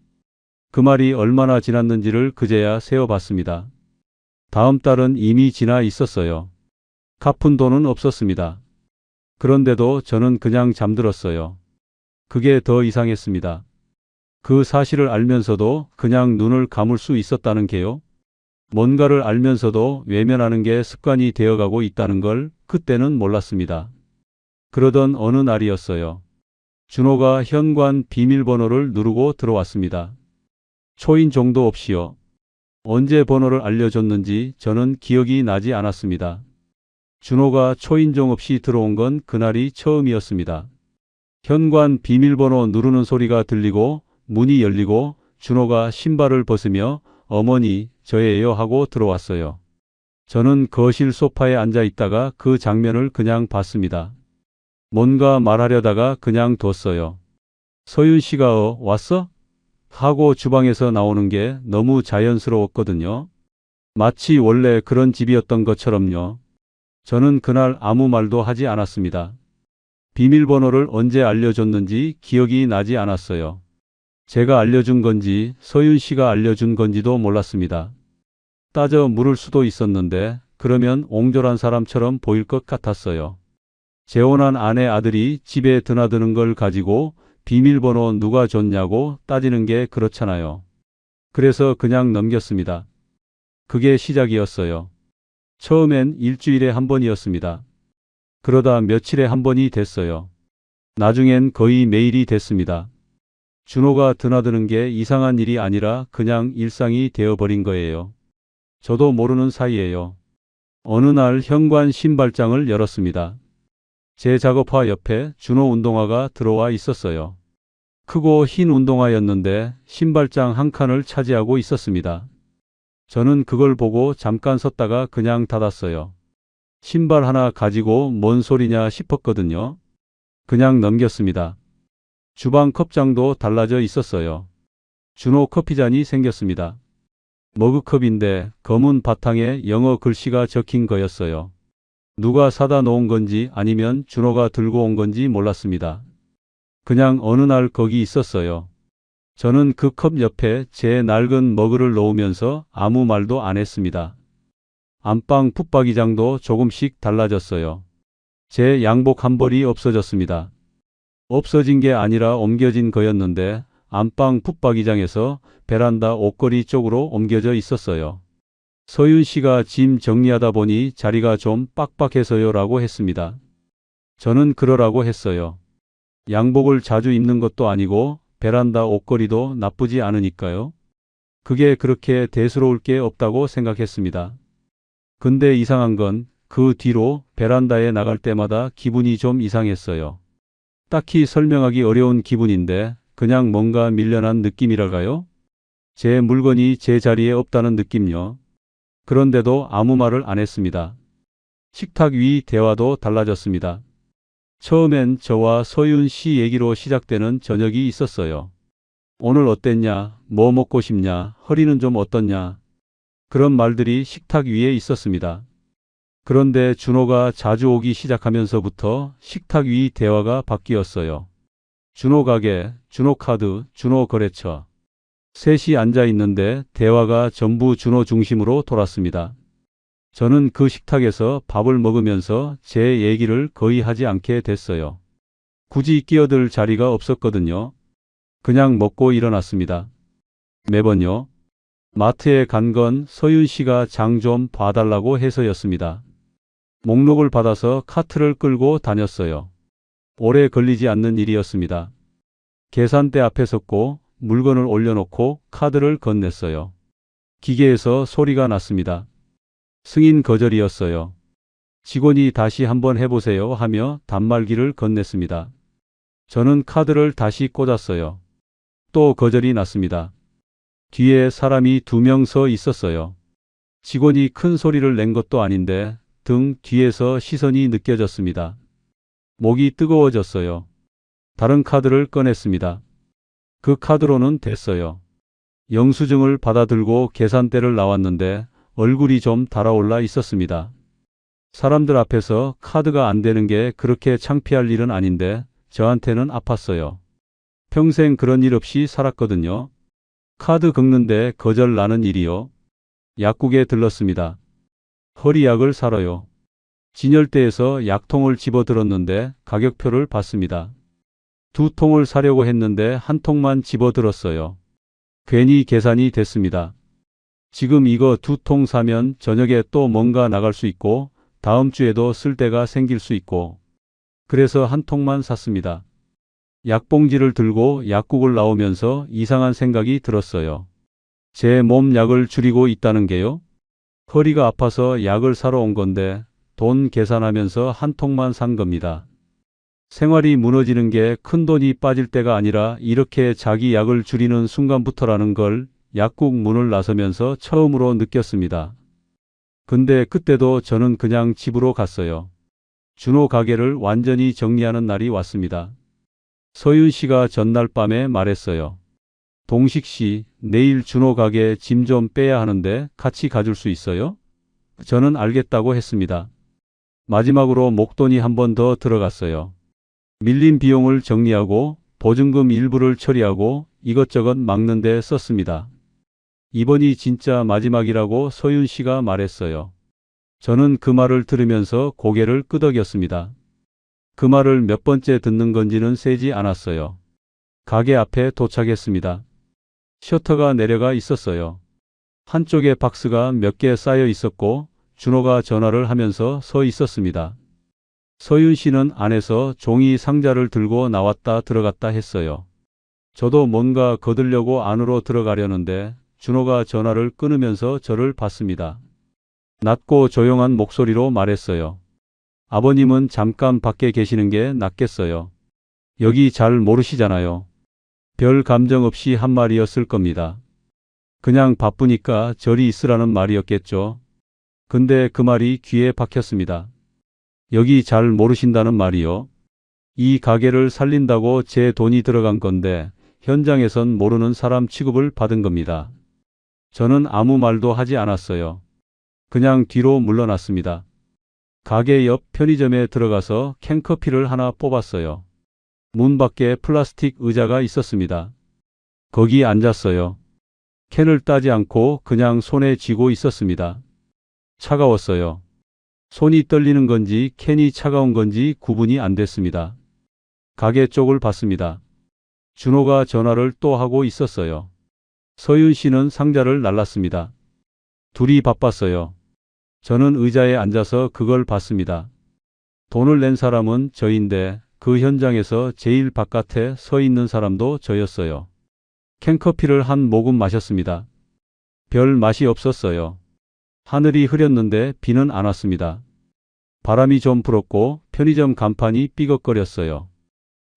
Speaker 2: 그 말이 얼마나 지났는지를 그제야 세어봤습니다. 다음 달은 이미 지나 있었어요. 갚은 돈은 없었습니다. 그런데도 저는 그냥 잠들었어요. 그게 더 이상했습니다. 그 사실을 알면서도 그냥 눈을 감을 수 있었다는 게요. 뭔가를 알면서도 외면하는 게 습관이 되어가고 있다는 걸 그때는 몰랐습니다. 그러던 어느 날이었어요. 준호가 현관 비밀번호를 누르고 들어왔습니다. 초인종도 없이요. 언제 번호를 알려줬는지 저는 기억이 나지 않았습니다. 준호가 초인종 없이 들어온 건 그날이 처음이었습니다. 현관 비밀번호 누르는 소리가 들리고 문이 열리고 준호가 신발을 벗으며 어머니, 저예요 하고 들어왔어요. 저는 거실 소파에 앉아 있다가 그 장면을 그냥 봤습니다. 뭔가 말하려다가 그냥 뒀어요. 서윤 씨가 왔어? 하고 주방에서 나오는 게 너무 자연스러웠거든요. 마치 원래 그런 집이었던 것처럼요. 저는 그날 아무 말도 하지 않았습니다. 비밀번호를 언제 알려줬는지 기억이 나지 않았어요. 제가 알려준 건지 서윤 씨가 알려준 건지도 몰랐습니다. 따져 물을 수도 있었는데 그러면 옹졸한 사람처럼 보일 것 같았어요. 재혼한 아내 아들이 집에 드나드는 걸 가지고 비밀번호 누가 줬냐고 따지는 게 그렇잖아요. 그래서 그냥 넘겼습니다. 그게 시작이었어요. 처음엔 일주일에 한 번이었습니다. 그러다 며칠에 한 번이 됐어요. 나중엔 거의 매일이 됐습니다. 준호가 드나드는 게 이상한 일이 아니라 그냥 일상이 되어버린 거예요. 저도 모르는 사이에요. 어느 날 현관 신발장을 열었습니다. 제 작업화 옆에 준호 운동화가 들어와 있었어요. 크고 흰 운동화였는데 신발장 한 칸을 차지하고 있었습니다. 저는 그걸 보고 잠깐 섰다가 그냥 닫았어요. 신발 하나 가지고 뭔 소리냐 싶었거든요. 그냥 넘겼습니다. 주방 컵장도 달라져 있었어요. 준호 커피잔이 생겼습니다. 머그컵인데 검은 바탕에 영어 글씨가 적힌 거였어요. 누가 사다 놓은 건지 아니면 준호가 들고 온 건지 몰랐습니다. 그냥 어느 날 거기 있었어요. 저는 그 컵 옆에 제 낡은 머그를 놓으면서 아무 말도 안 했습니다. 안방 붙박이장도 조금씩 달라졌어요. 제 양복 한 벌이 없어졌습니다. 없어진 게 아니라 옮겨진 거였는데 안방 붙박이장에서 베란다 옷걸이 쪽으로 옮겨져 있었어요. 서윤 씨가 짐 정리하다 보니 자리가 좀 빡빡해서요 라고 했습니다. 저는 그러라고 했어요. 양복을 자주 입는 것도 아니고 베란다 옷걸이도 나쁘지 않으니까요. 그게 그렇게 대수로울 게 없다고 생각했습니다. 근데 이상한 건 그 뒤로 베란다에 나갈 때마다 기분이 좀 이상했어요. 딱히 설명하기 어려운 기분인데 그냥 뭔가 밀려난 느낌이랄까요? 제 물건이 제 자리에 없다는 느낌요. 그런데도 아무 말을 안 했습니다. 식탁 위 대화도 달라졌습니다. 처음엔 저와 서윤 씨 얘기로 시작되는 저녁이 있었어요. 오늘 어땠냐? 뭐 먹고 싶냐? 허리는 좀 어떻냐? 그런 말들이 식탁 위에 있었습니다. 그런데 준호가 자주 오기 시작하면서부터 식탁 위 대화가 바뀌었어요. 준호 가게, 준호 카드, 준호 거래처. 셋이 앉아 있는데 대화가 전부 준호 중심으로 돌았습니다. 저는 그 식탁에서 밥을 먹으면서 제 얘기를 거의 하지 않게 됐어요. 굳이 끼어들 자리가 없었거든요. 그냥 먹고 일어났습니다. 매번요. 마트에 간 건 서윤 씨가 장 좀 봐달라고 해서였습니다. 목록을 받아서 카트를 끌고 다녔어요. 오래 걸리지 않는 일이었습니다. 계산대 앞에 섰고 물건을 올려놓고 카드를 건넸어요. 기계에서 소리가 났습니다. 승인 거절이었어요. 직원이 다시 한번 해보세요 하며 단말기를 건넸습니다. 저는 카드를 다시 꽂았어요. 또 거절이 났습니다. 뒤에 사람이 2명 서 있었어요. 직원이 큰 소리를 낸 것도 아닌데 등 뒤에서 시선이 느껴졌습니다. 목이 뜨거워졌어요. 다른 카드를 꺼냈습니다. 그 카드로는 됐어요. 영수증을 받아들고 계산대를 나왔는데 얼굴이 좀 달아올라 있었습니다. 사람들 앞에서 카드가 안 되는 게 그렇게 창피할 일은 아닌데 저한테는 아팠어요. 평생 그런 일 없이 살았거든요. 카드 긁는데 거절 나는 일이요. 약국에 들렀습니다. 허리약을 사러요. 진열대에서 약통을 집어들었는데 가격표를 봤습니다. 2통을 사려고 했는데 1통만 집어들었어요. 괜히 계산이 됐습니다. 지금 이거 2통 사면 저녁에 또 뭔가 나갈 수 있고 다음 주에도 쓸 데가 생길 수 있고 그래서 1통만 샀습니다. 약봉지를 들고 약국을 나오면서 이상한 생각이 들었어요. 제 몸 약을 줄이고 있다는 게요? 허리가 아파서 약을 사러 온 건데 돈 계산하면서 1통만 산 겁니다. 생활이 무너지는 게 큰돈이 빠질 때가 아니라 이렇게 자기 약을 줄이는 순간부터라는 걸 약국 문을 나서면서 처음으로 느꼈습니다. 근데 그때도 저는 그냥 집으로 갔어요. 준호 가게를 완전히 정리하는 날이 왔습니다. 서윤 씨가 전날 밤에 말했어요. 동식 씨, 내일 준호 가게 짐 좀 빼야 하는데 같이 가줄 수 있어요? 저는 알겠다고 했습니다. 마지막으로 목돈이 한 번 더 들어갔어요. 밀린 비용을 정리하고 보증금 일부를 처리하고 이것저것 막는 데 썼습니다. 이번이 진짜 마지막이라고 서윤 씨가 말했어요. 저는 그 말을 들으면서 고개를 끄덕였습니다. 그 말을 몇 번째 듣는 건지는 세지 않았어요. 가게 앞에 도착했습니다. 셔터가 내려가 있었어요. 한쪽에 박스가 몇 개 쌓여 있었고 준호가 전화를 하면서 서 있었습니다. 서윤 씨는 안에서 종이 상자를 들고 나왔다 들어갔다 했어요. 저도 뭔가 거들려고 안으로 들어가려는데 준호가 전화를 끊으면서 저를 봤습니다. 낮고 조용한 목소리로 말했어요. 아버님은 잠깐 밖에 계시는 게 낫겠어요. 여기 잘 모르시잖아요. 별 감정 없이 한 말이었을 겁니다. 그냥 바쁘니까 저리 있으라는 말이었겠죠. 근데 그 말이 귀에 박혔습니다. 여기 잘 모르신다는 말이요. 이 가게를 살린다고 제 돈이 들어간 건데 현장에선 모르는 사람 취급을 받은 겁니다. 저는 아무 말도 하지 않았어요. 그냥 뒤로 물러났습니다. 가게 옆 편의점에 들어가서 캔커피를 하나 뽑았어요. 문 밖에 플라스틱 의자가 있었습니다. 거기 앉았어요. 캔을 따지 않고 그냥 손에 쥐고 있었습니다. 차가웠어요. 손이 떨리는 건지 캔이 차가운 건지 구분이 안 됐습니다. 가게 쪽을 봤습니다. 준호가 전화를 또 하고 있었어요. 서윤 씨는 상자를 날랐습니다. 둘이 바빴어요. 저는 의자에 앉아서 그걸 봤습니다. 돈을 낸 사람은 저인데 그 현장에서 제일 바깥에 서 있는 사람도 저였어요. 캔커피를 한 모금 마셨습니다. 별 맛이 없었어요. 하늘이 흐렸는데 비는 안 왔습니다. 바람이 좀 불었고 편의점 간판이 삐걱거렸어요.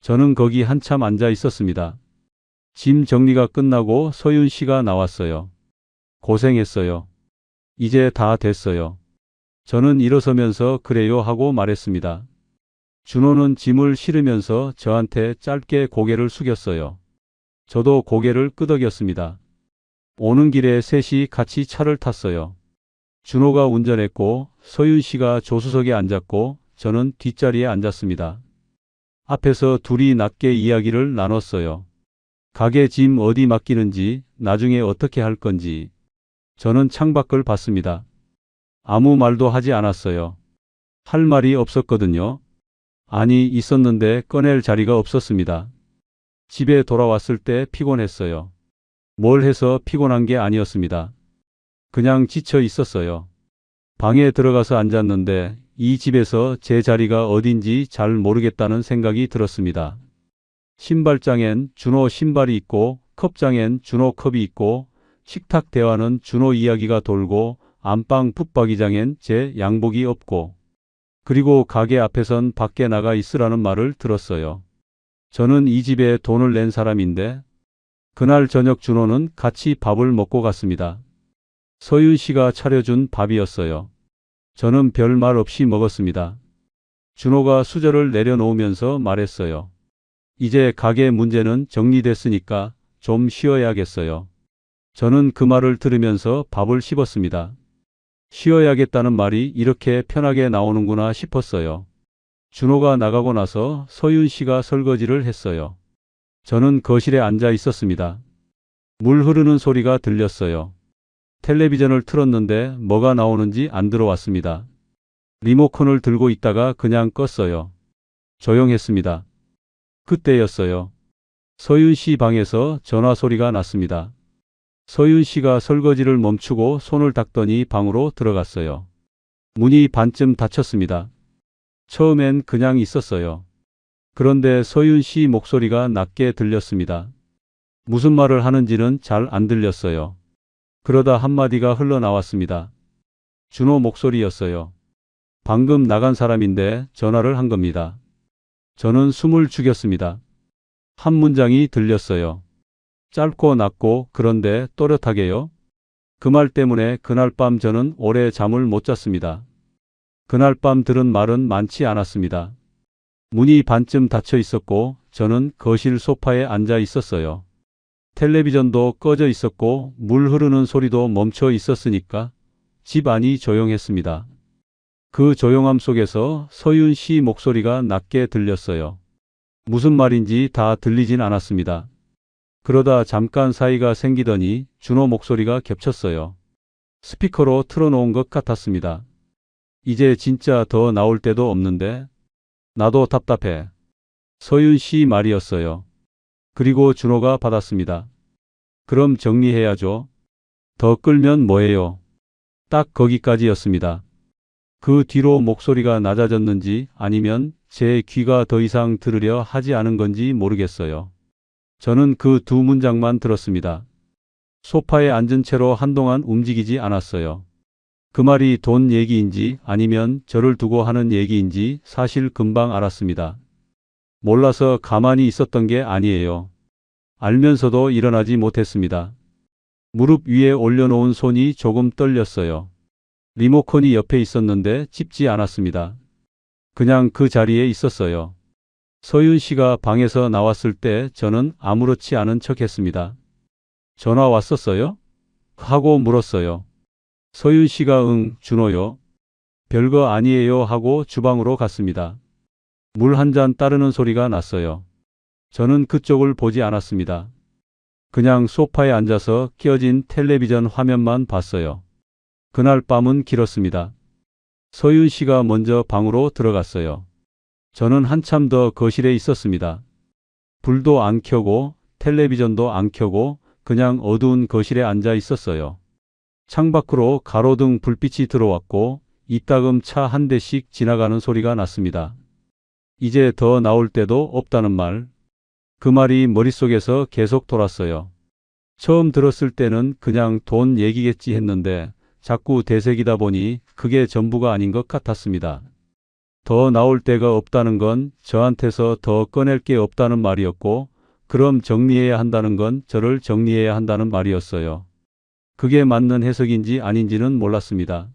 Speaker 2: 저는 거기 한참 앉아 있었습니다. 짐 정리가 끝나고 서윤 씨가 나왔어요. 고생했어요. 이제 다 됐어요. 저는 일어서면서 그래요 하고 말했습니다. 준호는 짐을 실으면서 저한테 짧게 고개를 숙였어요. 저도 고개를 끄덕였습니다. 오는 길에 셋이 같이 차를 탔어요. 준호가 운전했고 서윤 씨가 조수석에 앉았고 저는 뒷자리에 앉았습니다. 앞에서 둘이 낮게 이야기를 나눴어요. 가게 짐 어디 맡기는지, 나중에 어떻게 할 건지. 저는 창밖을 봤습니다. 아무 말도 하지 않았어요. 할 말이 없었거든요. 아니, 있었는데 꺼낼 자리가 없었습니다. 집에 돌아왔을 때 피곤했어요. 뭘 해서 피곤한 게 아니었습니다. 그냥 지쳐 있었어요. 방에 들어가서 앉았는데 이 집에서 제 자리가 어딘지 잘 모르겠다는 생각이 들었습니다. 신발장엔 준호 신발이 있고 컵장엔 준호 컵이 있고 식탁 대화는 준호 이야기가 돌고 안방 붙박이장엔 제 양복이 없고 그리고 가게 앞에선 밖에 나가 있으라는 말을 들었어요. 저는 이 집에 돈을 낸 사람인데 그날 저녁 준호는 같이 밥을 먹고 갔습니다. 서윤 씨가 차려준 밥이었어요. 저는 별말 없이 먹었습니다. 준호가 수저를 내려놓으면서 말했어요. 이제 가게 문제는 정리됐으니까 좀 쉬어야겠어요. 저는 그 말을 들으면서 밥을 씹었습니다. 쉬어야겠다는 말이 이렇게 편하게 나오는구나 싶었어요. 준호가 나가고 나서 서윤 씨가 설거지를 했어요. 저는 거실에 앉아 있었습니다. 물 흐르는 소리가 들렸어요. 텔레비전을 틀었는데 뭐가 나오는지 안 들어왔습니다. 리모컨을 들고 있다가 그냥 껐어요. 조용했습니다. 그때였어요. 서윤 씨 방에서 전화 소리가 났습니다. 서윤 씨가 설거지를 멈추고 손을 닦더니 방으로 들어갔어요. 문이 반쯤 닫혔습니다. 처음엔 그냥 있었어요. 그런데 서윤 씨 목소리가 낮게 들렸습니다. 무슨 말을 하는지는 잘 안 들렸어요. 그러다 한마디가 흘러나왔습니다. 준호 목소리였어요. 방금 나간 사람인데 전화를 한 겁니다. 저는 숨을 죽였습니다. 한 문장이 들렸어요. 짧고 낮고 그런데 또렷하게요. 그 말 때문에 그날 밤 저는 오래 잠을 못 잤습니다. 그날 밤 들은 말은 많지 않았습니다. 문이 반쯤 닫혀 있었고 저는 거실 소파에 앉아 있었어요. 텔레비전도 꺼져 있었고 물 흐르는 소리도 멈춰 있었으니까 집 안이 조용했습니다. 그 조용함 속에서 서윤 씨 목소리가 낮게 들렸어요. 무슨 말인지 다 들리진 않았습니다. 그러다 잠깐 사이가 생기더니 준호 목소리가 겹쳤어요. 스피커로 틀어놓은 것 같았습니다. 이제 진짜 더 나올 데도 없는데 나도 답답해. 서윤 씨 말이었어요. 그리고 준호가 받았습니다. 그럼 정리해야죠. 더 끌면 뭐해요? 딱 거기까지였습니다. 그 뒤로 목소리가 낮아졌는지 아니면 제 귀가 더 이상 들으려 하지 않은 건지 모르겠어요. 저는 그 두 문장만 들었습니다. 소파에 앉은 채로 한동안 움직이지 않았어요. 그 말이 돈 얘기인지 아니면 저를 두고 하는 얘기인지 사실 금방 알았습니다. 몰라서 가만히 있었던 게 아니에요. 알면서도 일어나지 못했습니다. 무릎 위에 올려놓은 손이 조금 떨렸어요. 리모컨이 옆에 있었는데 찝지 않았습니다. 그냥 그 자리에 있었어요. 서윤 씨가 방에서 나왔을 때 저는 아무렇지 않은 척 했습니다. 전화 왔었어요? 하고 물었어요. 서윤 씨가 준호요. 별거 아니에요 하고 주방으로 갔습니다. 물 한 잔 따르는 소리가 났어요. 저는 그쪽을 보지 않았습니다. 그냥 소파에 앉아서 켜진 텔레비전 화면만 봤어요. 그날 밤은 길었습니다. 서윤 씨가 먼저 방으로 들어갔어요. 저는 한참 더 거실에 있었습니다. 불도 안 켜고 텔레비전도 안 켜고 그냥 어두운 거실에 앉아 있었어요. 창밖으로 가로등 불빛이 들어왔고 이따금 차 한 대씩 지나가는 소리가 났습니다. 이제 더 나올 데도 없다는 말. 그 말이 머릿속에서 계속 돌았어요. 처음 들었을 때는 그냥 돈 얘기겠지 했는데 자꾸 되새기다 보니 그게 전부가 아닌 것 같았습니다. 더 나올 데가 없다는 건 저한테서 더 꺼낼 게 없다는 말이었고 그럼 정리해야 한다는 건 저를 정리해야 한다는 말이었어요. 그게 맞는 해석인지 아닌지는 몰랐습니다.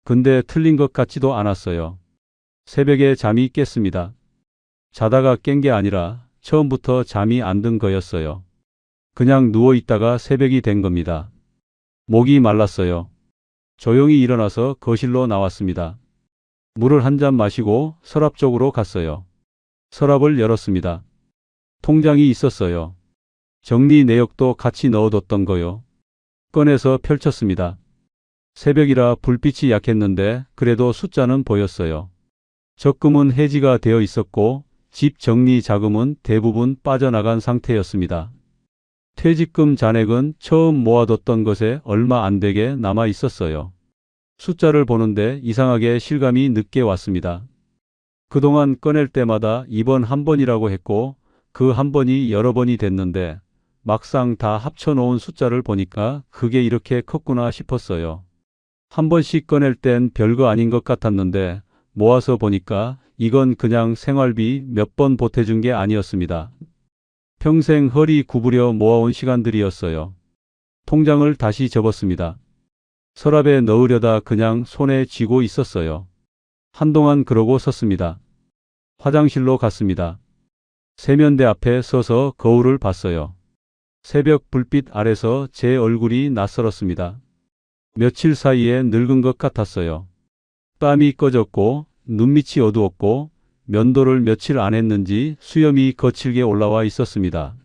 Speaker 2: 근데 틀린 것 같지도 않았어요. 새벽에 잠이 깼습니다. 자다가 깬 게 아니라 처음부터 잠이 안 든 거였어요. 그냥 누워있다가 새벽이 된 겁니다. 목이 말랐어요. 조용히 일어나서 거실로 나왔습니다. 물을 한 잔 마시고 서랍 쪽으로 갔어요. 서랍을 열었습니다. 통장이 있었어요. 정리 내역도 같이 넣어뒀던 거요. 꺼내서 펼쳤습니다. 새벽이라 불빛이 약했는데 그래도 숫자는 보였어요. 적금은 해지가 되어 있었고 집 정리 자금은 대부분 빠져나간 상태였습니다. 퇴직금 잔액은 처음 모아뒀던 것에 얼마 안 되게 남아 있었어요. 숫자를 보는데 이상하게 실감이 늦게 왔습니다. 그동안 꺼낼 때마다 이번 한 번이라고 했고 그 한 번이 여러 번이 됐는데 막상 다 합쳐놓은 숫자를 보니까 그게 이렇게 컸구나 싶었어요. 한 번씩 꺼낼 땐 별거 아닌 것 같았는데 모아서 보니까 이건 그냥 생활비 몇 번 보태준 게 아니었습니다. 평생 허리 구부려 모아온 시간들이었어요. 통장을 다시 접었습니다. 서랍에 넣으려다 그냥 손에 쥐고 있었어요. 한동안 그러고 섰습니다. 화장실로 갔습니다. 세면대 앞에 서서 거울을 봤어요. 새벽 불빛 아래서 제 얼굴이 낯설었습니다. 며칠 사이에 늙은 것 같았어요. 땀이 꺼졌고 눈밑이 어두웠고 면도를 며칠 안 했는지 수염이 거칠게 올라와 있었습니다.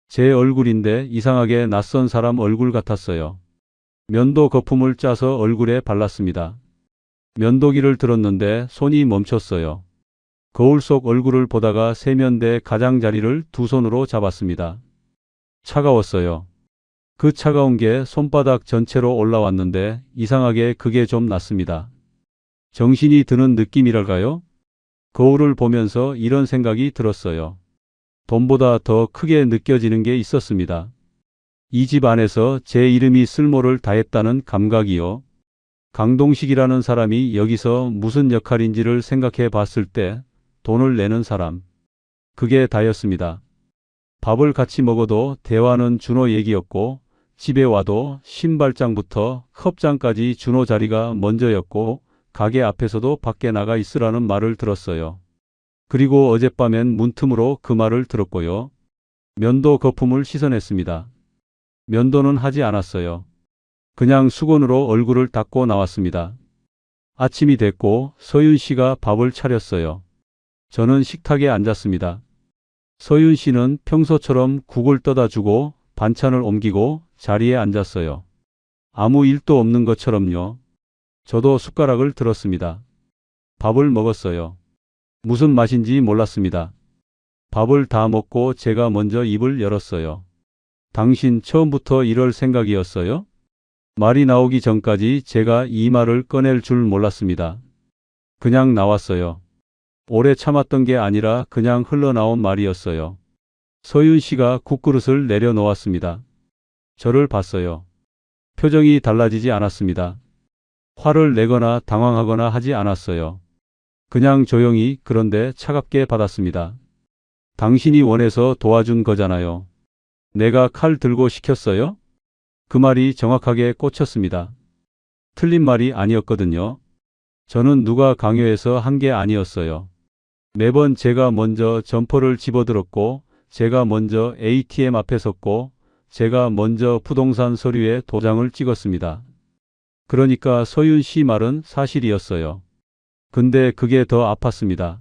Speaker 2: 제 얼굴인데 이상하게 낯선 사람 얼굴 같았어요. 면도 거품을 짜서 얼굴에 발랐습니다. 면도기를 들었는데 손이 멈췄어요. 거울 속 얼굴을 보다가 세면대 가장자리를 두 손으로 잡았습니다. 차가웠어요. 그 차가운 게 손바닥 전체로 올라왔는데 이상하게 그게 좀 났습니다. 정신이 드는 느낌이랄까요? 거울을 보면서 이런 생각이 들었어요. 돈보다 더 크게 느껴지는 게 있었습니다. 이 집 안에서 제 이름이 쓸모를 다했다는 감각이요. 강동식이라는 사람이 여기서 무슨 역할인지를 생각해 봤을 때 돈을 내는 사람. 그게 다였습니다. 밥을 같이 먹어도 대화는 준호 얘기였고 집에 와도 신발장부터 컵장까지 준호 자리가 먼저였고 가게 앞에서도 밖에 나가 있으라는 말을 들었어요. 그리고 어젯밤엔 문틈으로 그 말을 들었고요. 면도 거품을 씻어냈습니다. 면도는 하지 않았어요. 그냥 수건으로 얼굴을 닦고 나왔습니다. 아침이 됐고 서윤 씨가 밥을 차렸어요. 저는 식탁에 앉았습니다. 서윤 씨는 평소처럼 국을 떠다 주고 반찬을 옮기고 자리에 앉았어요. 아무 일도 없는 것처럼요. 저도 숟가락을 들었습니다. 밥을 먹었어요. 무슨 맛인지 몰랐습니다. 밥을 다 먹고 제가 먼저 입을 열었어요. 당신 처음부터 이럴 생각이었어요? 말이 나오기 전까지 제가 이 말을 꺼낼 줄 몰랐습니다. 그냥 나왔어요. 오래 참았던 게 아니라 그냥 흘러나온 말이었어요. 서윤 씨가 국그릇을 내려놓았습니다. 저를 봤어요. 표정이 달라지지 않았습니다. 화를 내거나 당황하거나 하지 않았어요. 그냥 조용히 그런데 차갑게 받았습니다. 당신이 원해서 도와준 거잖아요. 내가 칼 들고 시켰어요? 그 말이 정확하게 꽂혔습니다. 틀린 말이 아니었거든요. 저는 누가 강요해서 한 게 아니었어요. 매번 제가 먼저 점퍼를 집어들었고, 제가 먼저 ATM 앞에 섰고, 제가 먼저 부동산 서류에 도장을 찍었습니다. 그러니까 서윤 씨 말은 사실이었어요. 근데 그게 더 아팠습니다.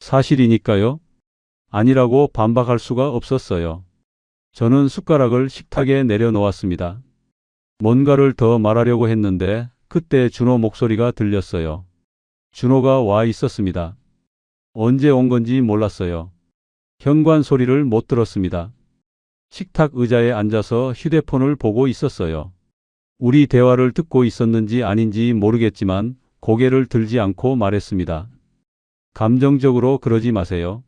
Speaker 2: 사실이니까요? 아니라고 반박할 수가 없었어요. 저는 숟가락을 식탁에 내려놓았습니다. 뭔가를 더 말하려고 했는데 그때 준호 목소리가 들렸어요. 준호가 와 있었습니다. 언제 온 건지 몰랐어요. 현관 소리를 못 들었습니다. 식탁 의자에 앉아서 휴대폰을 보고 있었어요. 우리 대화를 듣고 있었는지 아닌지 모르겠지만 고개를 들지 않고 말했습니다. 감정적으로 그러지 마세요.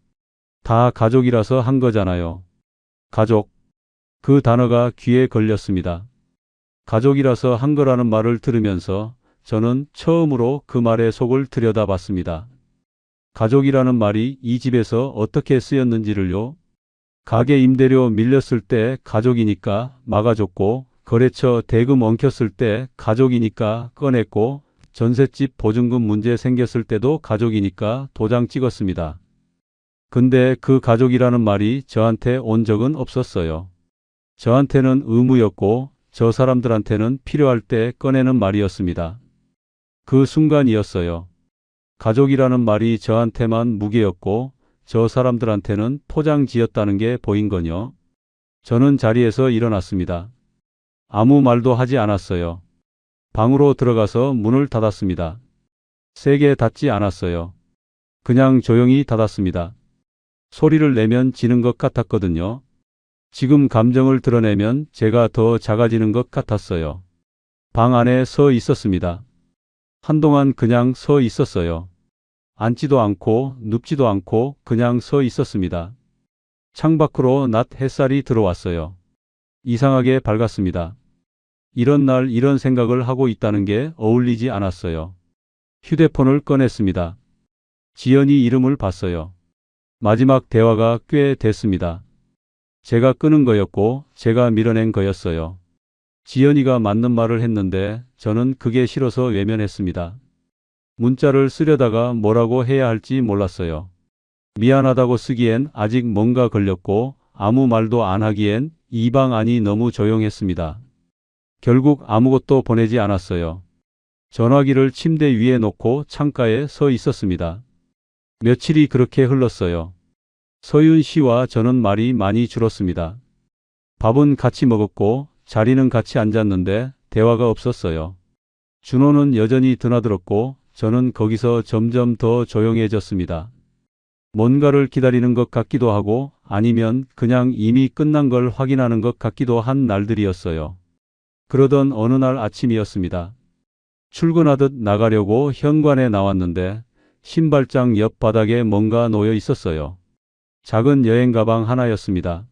Speaker 2: 다 가족이라서 한 거잖아요. 가족. 그 단어가 귀에 걸렸습니다. 가족이라서 한 거라는 말을 들으면서 저는 처음으로 그 말의 속을 들여다봤습니다. 가족이라는 말이 이 집에서 어떻게 쓰였는지를요. 가게 임대료 밀렸을 때 가족이니까 막아줬고, 거래처 대금 엉켰을 때 가족이니까 꺼냈고, 전셋집 보증금 문제 생겼을 때도 가족이니까 도장 찍었습니다. 근데 그 가족이라는 말이 저한테 온 적은 없었어요. 저한테는 의무였고 저 사람들한테는 필요할 때 꺼내는 말이었습니다. 그 순간이었어요. 가족이라는 말이 저한테만 무게였고 저 사람들한테는 포장지였다는 게 보인 거요. 저는 자리에서 일어났습니다. 아무 말도 하지 않았어요. 방으로 들어가서 문을 닫았습니다. 세게 닫지 않았어요. 그냥 조용히 닫았습니다. 소리를 내면 지는 것 같았거든요. 지금 감정을 드러내면 제가 더 작아지는 것 같았어요. 방 안에 서 있었습니다. 한동안 그냥 서 있었어요. 앉지도 않고 눕지도 않고 그냥 서 있었습니다. 창밖으로 낮 햇살이 들어왔어요. 이상하게 밝았습니다. 이런 날 이런 생각을 하고 있다는 게 어울리지 않았어요. 휴대폰을 꺼냈습니다. 지연이 이름을 봤어요. 마지막 대화가 꽤 됐습니다. 제가 끄는 거였고 제가 밀어낸 거였어요. 지연이가 맞는 말을 했는데 저는 그게 싫어서 외면했습니다. 문자를 쓰려다가 뭐라고 해야 할지 몰랐어요. 미안하다고 쓰기엔 아직 뭔가 걸렸고 아무 말도 안 하기엔 이 방 안이 너무 조용했습니다. 결국 아무것도 보내지 않았어요. 전화기를 침대 위에 놓고 창가에 서 있었습니다. 며칠이 그렇게 흘렀어요. 서윤 씨와 저는 말이 많이 줄었습니다. 밥은 같이 먹었고 자리는 같이 앉았는데 대화가 없었어요. 준호는 여전히 드나들었고 저는 거기서 점점 더 조용해졌습니다. 뭔가를 기다리는 것 같기도 하고 아니면 그냥 이미 끝난 걸 확인하는 것 같기도 한 날들이었어요. 그러던 어느 날 아침이었습니다. 출근하듯 나가려고 현관에 나왔는데 신발장 옆 바닥에 뭔가 놓여 있었어요. 작은 여행 가방 하나였습니다.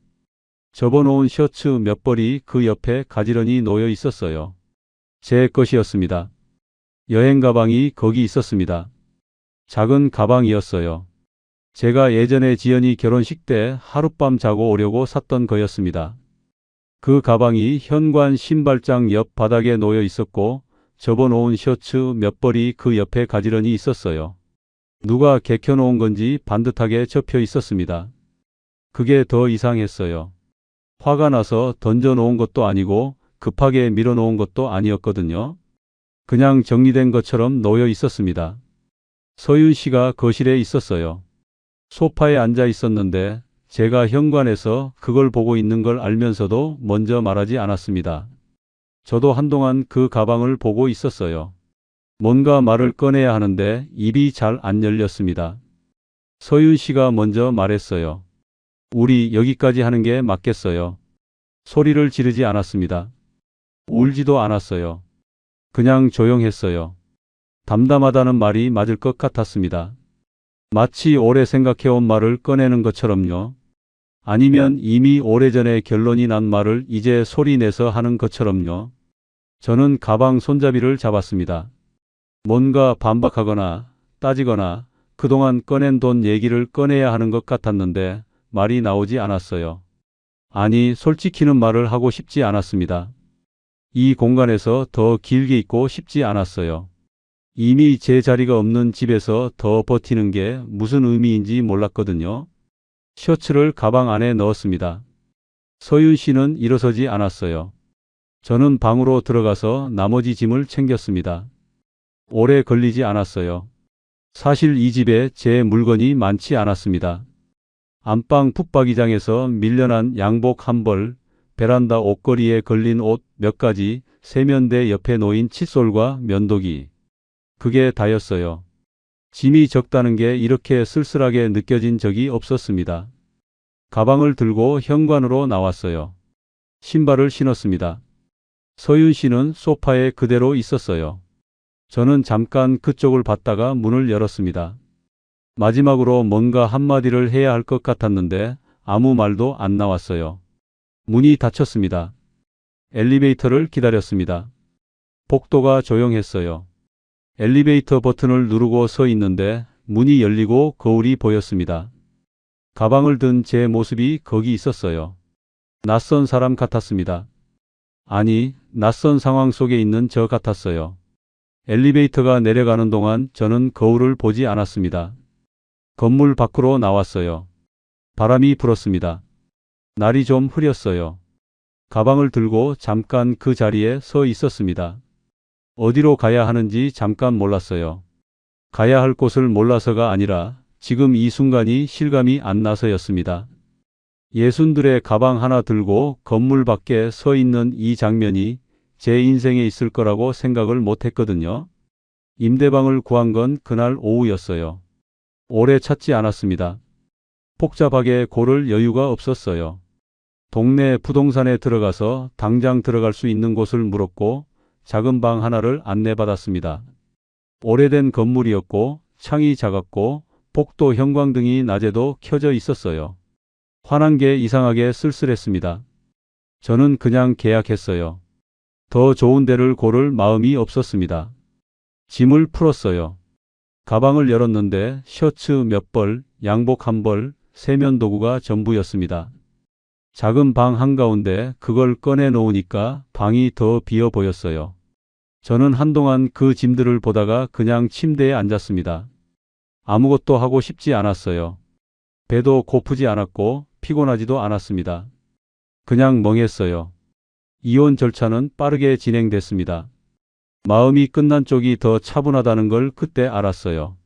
Speaker 2: 접어놓은 셔츠 몇 벌이 그 옆에 가지런히 놓여 있었어요. 제 것이었습니다. 여행 가방이 거기 있었습니다. 작은 가방이었어요. 제가 예전에 지연이 결혼식 때 하룻밤 자고 오려고 샀던 거였습니다. 그 가방이 현관 신발장 옆 바닥에 놓여 있었고 접어놓은 셔츠 몇 벌이 그 옆에 가지런히 있었어요. 누가 개켜놓은 건지 반듯하게 접혀 있었습니다. 그게 더 이상했어요. 화가 나서 던져놓은 것도 아니고 급하게 밀어놓은 것도 아니었거든요. 그냥 정리된 것처럼 놓여 있었습니다. 서윤 씨가 거실에 있었어요. 소파에 앉아 있었는데 제가 현관에서 그걸 보고 있는 걸 알면서도 먼저 말하지 않았습니다. 저도 한동안 그 가방을 보고 있었어요. 뭔가 말을 꺼내야 하는데 입이 잘 안 열렸습니다. 서윤 씨가 먼저 말했어요. 우리 여기까지 하는 게 맞겠어요. 소리를 지르지 않았습니다. 울지도 않았어요. 그냥 조용했어요. 담담하다는 말이 맞을 것 같았습니다. 마치 오래 생각해온 말을 꺼내는 것처럼요. 아니면 이미 오래전에 결론이 난 말을 이제 소리내서 하는 것처럼요. 저는 가방 손잡이를 잡았습니다. 뭔가 반박하거나 따지거나 그동안 꺼낸 돈 얘기를 꺼내야 하는 것 같았는데 말이 나오지 않았어요. 아니, 솔직히는 말을 하고 싶지 않았습니다. 이 공간에서 더 길게 있고 싶지 않았어요. 이미 제 자리가 없는 집에서 더 버티는 게 무슨 의미인지 몰랐거든요. 셔츠를 가방 안에 넣었습니다. 서윤 씨는 일어서지 않았어요. 저는 방으로 들어가서 나머지 짐을 챙겼습니다. 오래 걸리지 않았어요. 사실 이 집에 제 물건이 많지 않았습니다. 안방 붙박이장에서 밀려난 양복 한 벌, 베란다 옷걸이에 걸린 옷 몇 가지, 세면대 옆에 놓인 칫솔과 면도기. 그게 다였어요. 짐이 적다는 게 이렇게 쓸쓸하게 느껴진 적이 없었습니다. 가방을 들고 현관으로 나왔어요. 신발을 신었습니다. 서윤 씨는 소파에 그대로 있었어요. 저는 잠깐 그쪽을 봤다가 문을 열었습니다. 마지막으로 뭔가 한마디를 해야 할 것 같았는데 아무 말도 안 나왔어요. 문이 닫혔습니다. 엘리베이터를 기다렸습니다. 복도가 조용했어요. 엘리베이터 버튼을 누르고 서 있는데 문이 열리고 거울이 보였습니다. 가방을 든 제 모습이 거기 있었어요. 낯선 사람 같았습니다. 아니, 낯선 상황 속에 있는 저 같았어요. 엘리베이터가 내려가는 동안 저는 거울을 보지 않았습니다. 건물 밖으로 나왔어요. 바람이 불었습니다. 날이 좀 흐렸어요. 가방을 들고 잠깐 그 자리에 서 있었습니다. 어디로 가야 하는지 잠깐 몰랐어요. 가야 할 곳을 몰라서가 아니라 지금 이 순간이 실감이 안 나서였습니다. 예순들의 가방 하나 들고 건물 밖에 서 있는 이 장면이 제 인생에 있을 거라고 생각을 못 했거든요. 임대방을 구한 건 그날 오후였어요. 오래 찾지 않았습니다. 복잡하게 고를 여유가 없었어요. 동네 부동산에 들어가서 당장 들어갈 수 있는 곳을 물었고 작은 방 하나를 안내받았습니다. 오래된 건물이었고 창이 작았고 복도 형광등이 낮에도 켜져 있었어요. 화난 게 이상하게 쓸쓸했습니다. 저는 그냥 계약했어요. 더 좋은 데를 고를 마음이 없었습니다. 짐을 풀었어요. 가방을 열었는데 셔츠 몇 벌, 양복 한 벌, 세면도구가 전부였습니다. 작은 방 한가운데 그걸 꺼내 놓으니까 방이 더 비어 보였어요. 저는 한동안 그 짐들을 보다가 그냥 침대에 앉았습니다. 아무것도 하고 싶지 않았어요. 배도 고프지 않았고 피곤하지도 않았습니다. 그냥 멍했어요. 이혼 절차는 빠르게 진행됐습니다. 마음이 끝난 쪽이 더 차분하다는 걸 그때 알았어요.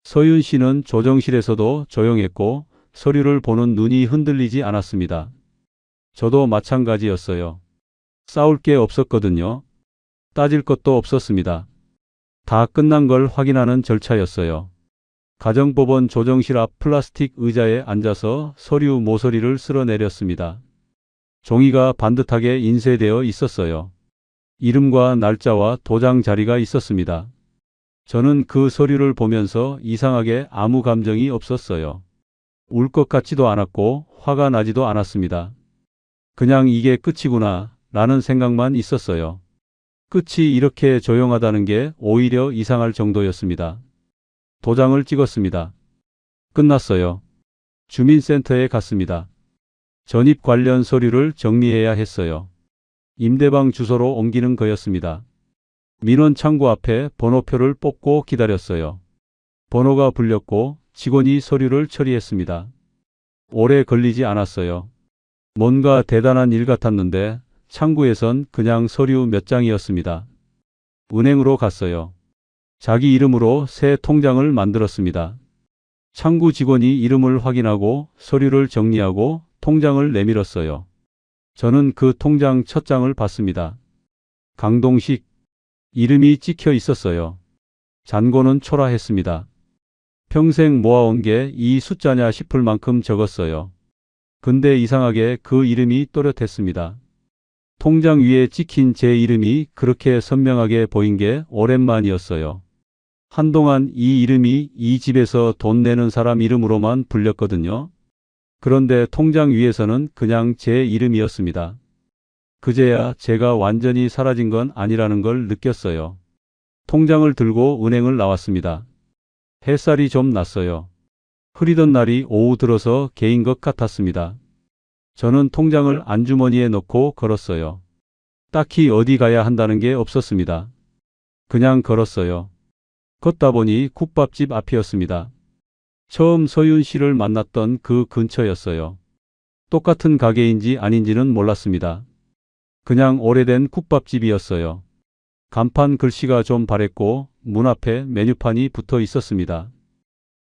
Speaker 2: 서윤 씨는 조정실에서도 조용했고 서류를 보는 눈이 흔들리지 않았습니다. 저도 마찬가지였어요. 싸울 게 없었거든요. 따질 것도 없었습니다. 다 끝난 걸 확인하는 절차였어요. 가정법원 조정실 앞 플라스틱 의자에 앉아서 서류 모서리를 쓸어내렸습니다. 종이가 반듯하게 인쇄되어 있었어요. 이름과 날짜와 도장 자리가 있었습니다. 저는 그 서류를 보면서 이상하게 아무 감정이 없었어요. 울 것 같지도 않았고 화가 나지도 않았습니다. 그냥 이게 끝이구나 라는 생각만 있었어요. 끝이 이렇게 조용하다는 게 오히려 이상할 정도였습니다. 도장을 찍었습니다. 끝났어요. 주민센터에 갔습니다. 전입 관련 서류를 정리해야 했어요. 임대방 주소로 옮기는 거였습니다. 민원 창구 앞에 번호표를 뽑고 기다렸어요. 번호가 불렸고 직원이 서류를 처리했습니다. 오래 걸리지 않았어요. 뭔가 대단한 일 같았는데 창구에선 그냥 서류 몇 장이었습니다. 은행으로 갔어요. 자기 이름으로 새 통장을 만들었습니다. 창구 직원이 이름을 확인하고 서류를 정리하고 통장을 내밀었어요. 저는 그 통장 첫 장을 봤습니다. 강동식 이름이 찍혀 있었어요. 잔고는 초라했습니다. 평생 모아온 게 이 숫자냐 싶을 만큼 적었어요. 근데 이상하게 그 이름이 또렷했습니다. 통장 위에 찍힌 제 이름이 그렇게 선명하게 보인 게 오랜만이었어요. 한동안 이 이름이 이 집에서 돈 내는 사람 이름으로만 불렸거든요. 그런데 통장 위에서는 그냥 제 이름이었습니다. 그제야 제가 완전히 사라진 건 아니라는 걸 느꼈어요. 통장을 들고 은행을 나왔습니다. 햇살이 좀 났어요. 흐리던 날이 오후 들어서 개인 것 같았습니다. 저는 통장을 안주머니에 넣고 걸었어요. 딱히 어디 가야 한다는 게 없었습니다. 그냥 걸었어요. 걷다 보니 국밥집 앞이었습니다. 처음 서윤 씨를 만났던 그 근처였어요. 똑같은 가게인지 아닌지는 몰랐습니다. 그냥 오래된 국밥집이었어요. 간판 글씨가 좀 바랬고 문 앞에 메뉴판이 붙어 있었습니다.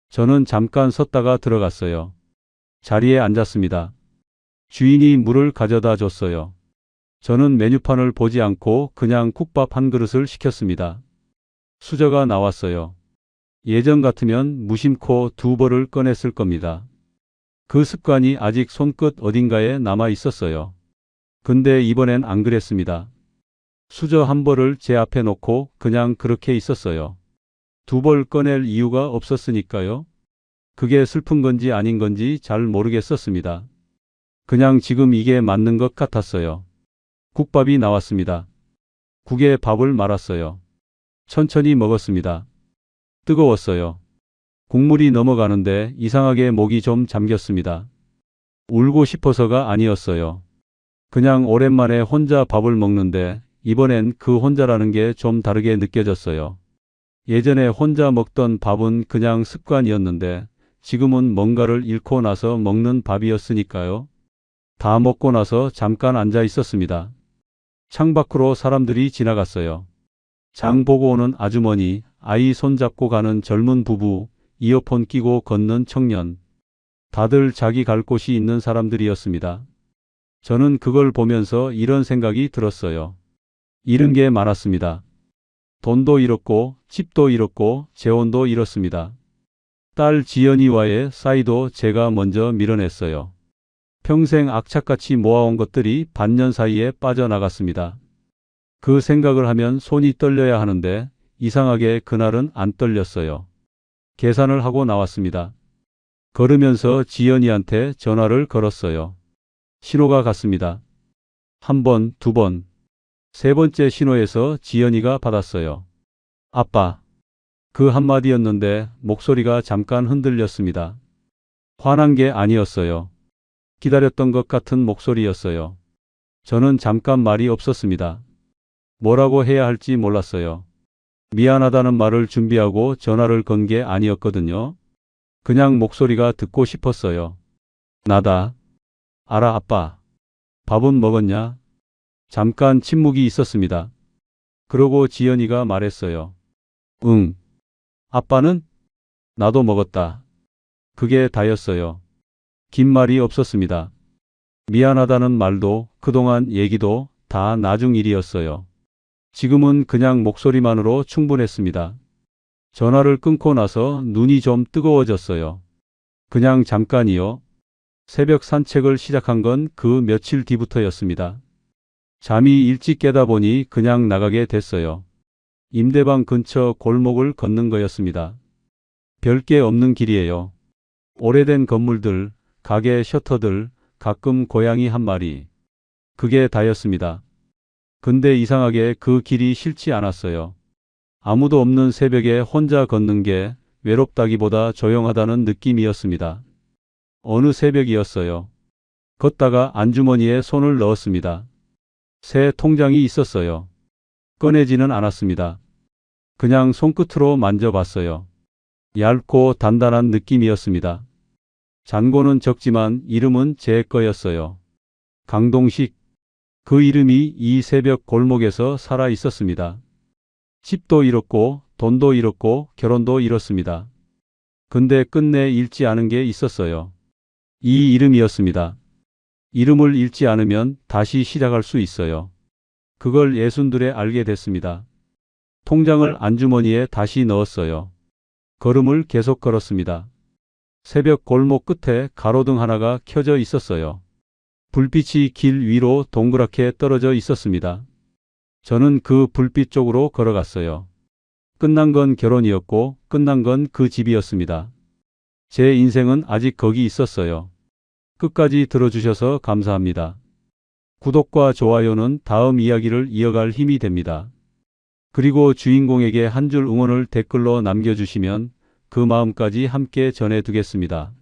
Speaker 2: 저는 잠깐 섰다가 들어갔어요. 자리에 앉았습니다. 주인이 물을 가져다 줬어요. 저는 메뉴판을 보지 않고 그냥 국밥 한 그릇을 시켰습니다. 수저가 나왔어요. 예전 같으면 무심코 두 벌을 꺼냈을 겁니다. 그 습관이 아직 손끝 어딘가에 남아 있었어요. 근데 이번엔 안 그랬습니다. 수저 한 벌을 제 앞에 놓고 그냥 그렇게 있었어요. 두 벌 꺼낼 이유가 없었으니까요. 그게 슬픈 건지 아닌 건지 잘 모르겠었습니다. 그냥 지금 이게 맞는 것 같았어요. 국밥이 나왔습니다. 국에 밥을 말았어요. 천천히 먹었습니다. 뜨거웠어요. 국물이 넘어가는데 이상하게 목이 좀 잠겼습니다. 울고 싶어서가 아니었어요. 그냥 오랜만에 혼자 밥을 먹는데 이번엔 그 혼자라는 게 좀 다르게 느껴졌어요. 예전에 혼자 먹던 밥은 그냥 습관이었는데 지금은 뭔가를 잃고 나서 먹는 밥이었으니까요. 다 먹고 나서 잠깐 앉아 있었습니다. 창밖으로 사람들이 지나갔어요. 장 보고 오는 아주머니, 아이 손잡고 가는 젊은 부부, 이어폰 끼고 걷는 청년. 다들 자기 갈 곳이 있는 사람들이었습니다. 저는 그걸 보면서 이런 생각이 들었어요. 잃은 게 많았습니다. 돈도 잃었고 집도 잃었고 재혼도 잃었습니다. 딸 지연이와의 사이도 제가 먼저 밀어냈어요. 평생 악착같이 모아온 것들이 반년 사이에 빠져나갔습니다. 그 생각을 하면 손이 떨려야 하는데 이상하게 그날은 안 떨렸어요. 계산을 하고 나왔습니다. 걸으면서 지연이한테 전화를 걸었어요. 신호가 갔습니다. 한 번, 두 번, 세 번째 신호에서 지연이가 받았어요. 아빠. 그 한마디였는데 목소리가 잠깐 흔들렸습니다. 화난 게 아니었어요. 기다렸던 것 같은 목소리였어요. 저는 잠깐 말이 없었습니다. 뭐라고 해야 할지 몰랐어요. 미안하다는 말을 준비하고 전화를 건 게 아니었거든요. 그냥 목소리가 듣고 싶었어요. 나다. 알아, 아빠. 밥은 먹었냐? 잠깐 침묵이 있었습니다. 그러고 지연이가 말했어요. 응. 아빠는? 나도 먹었다. 그게 다였어요. 긴 말이 없었습니다. 미안하다는 말도 그동안 얘기도 다 나중 일이었어요. 지금은 그냥 목소리만으로 충분했습니다. 전화를 끊고 나서 눈이 좀 뜨거워졌어요. 그냥 잠깐이요. 새벽 산책을 시작한 건 그 며칠 뒤부터였습니다. 잠이 일찍 깨다 보니 그냥 나가게 됐어요. 임대방 근처 골목을 걷는 거였습니다. 별게 없는 길이에요. 오래된 건물들, 가게 셔터들, 가끔 고양이 한 마리. 그게 다였습니다. 근데 이상하게 그 길이 싫지 않았어요. 아무도 없는 새벽에 혼자 걷는 게 외롭다기보다 조용하다는 느낌이었습니다. 어느 새벽이었어요. 걷다가 안주머니에 손을 넣었습니다. 새 통장이 있었어요. 꺼내지는 않았습니다. 그냥 손끝으로 만져봤어요. 얇고 단단한 느낌이었습니다. 잔고는 적지만 이름은 제 거였어요. 강동식. 그 이름이 이 새벽 골목에서 살아 있었습니다. 집도 잃었고 돈도 잃었고 결혼도 잃었습니다. 근데 끝내 잃지 않은 게 있었어요. 이 이름이었습니다. 이름을 잃지 않으면 다시 시작할 수 있어요. 그걸 예순들에 알게 됐습니다. 통장을 안주머니에 다시 넣었어요. 걸음을 계속 걸었습니다. 새벽 골목 끝에 가로등 하나가 켜져 있었어요. 불빛이 길 위로 동그랗게 떨어져 있었습니다. 저는 그 불빛 쪽으로 걸어갔어요. 끝난 건 결혼이었고 끝난 건 그 집이었습니다. 제 인생은 아직 거기 있었어요. 끝까지 들어주셔서 감사합니다. 구독과 좋아요는 다음 이야기를 이어갈 힘이 됩니다. 그리고 주인공에게 한 줄 응원을 댓글로 남겨주시면 그 마음까지 함께 전해두겠습니다.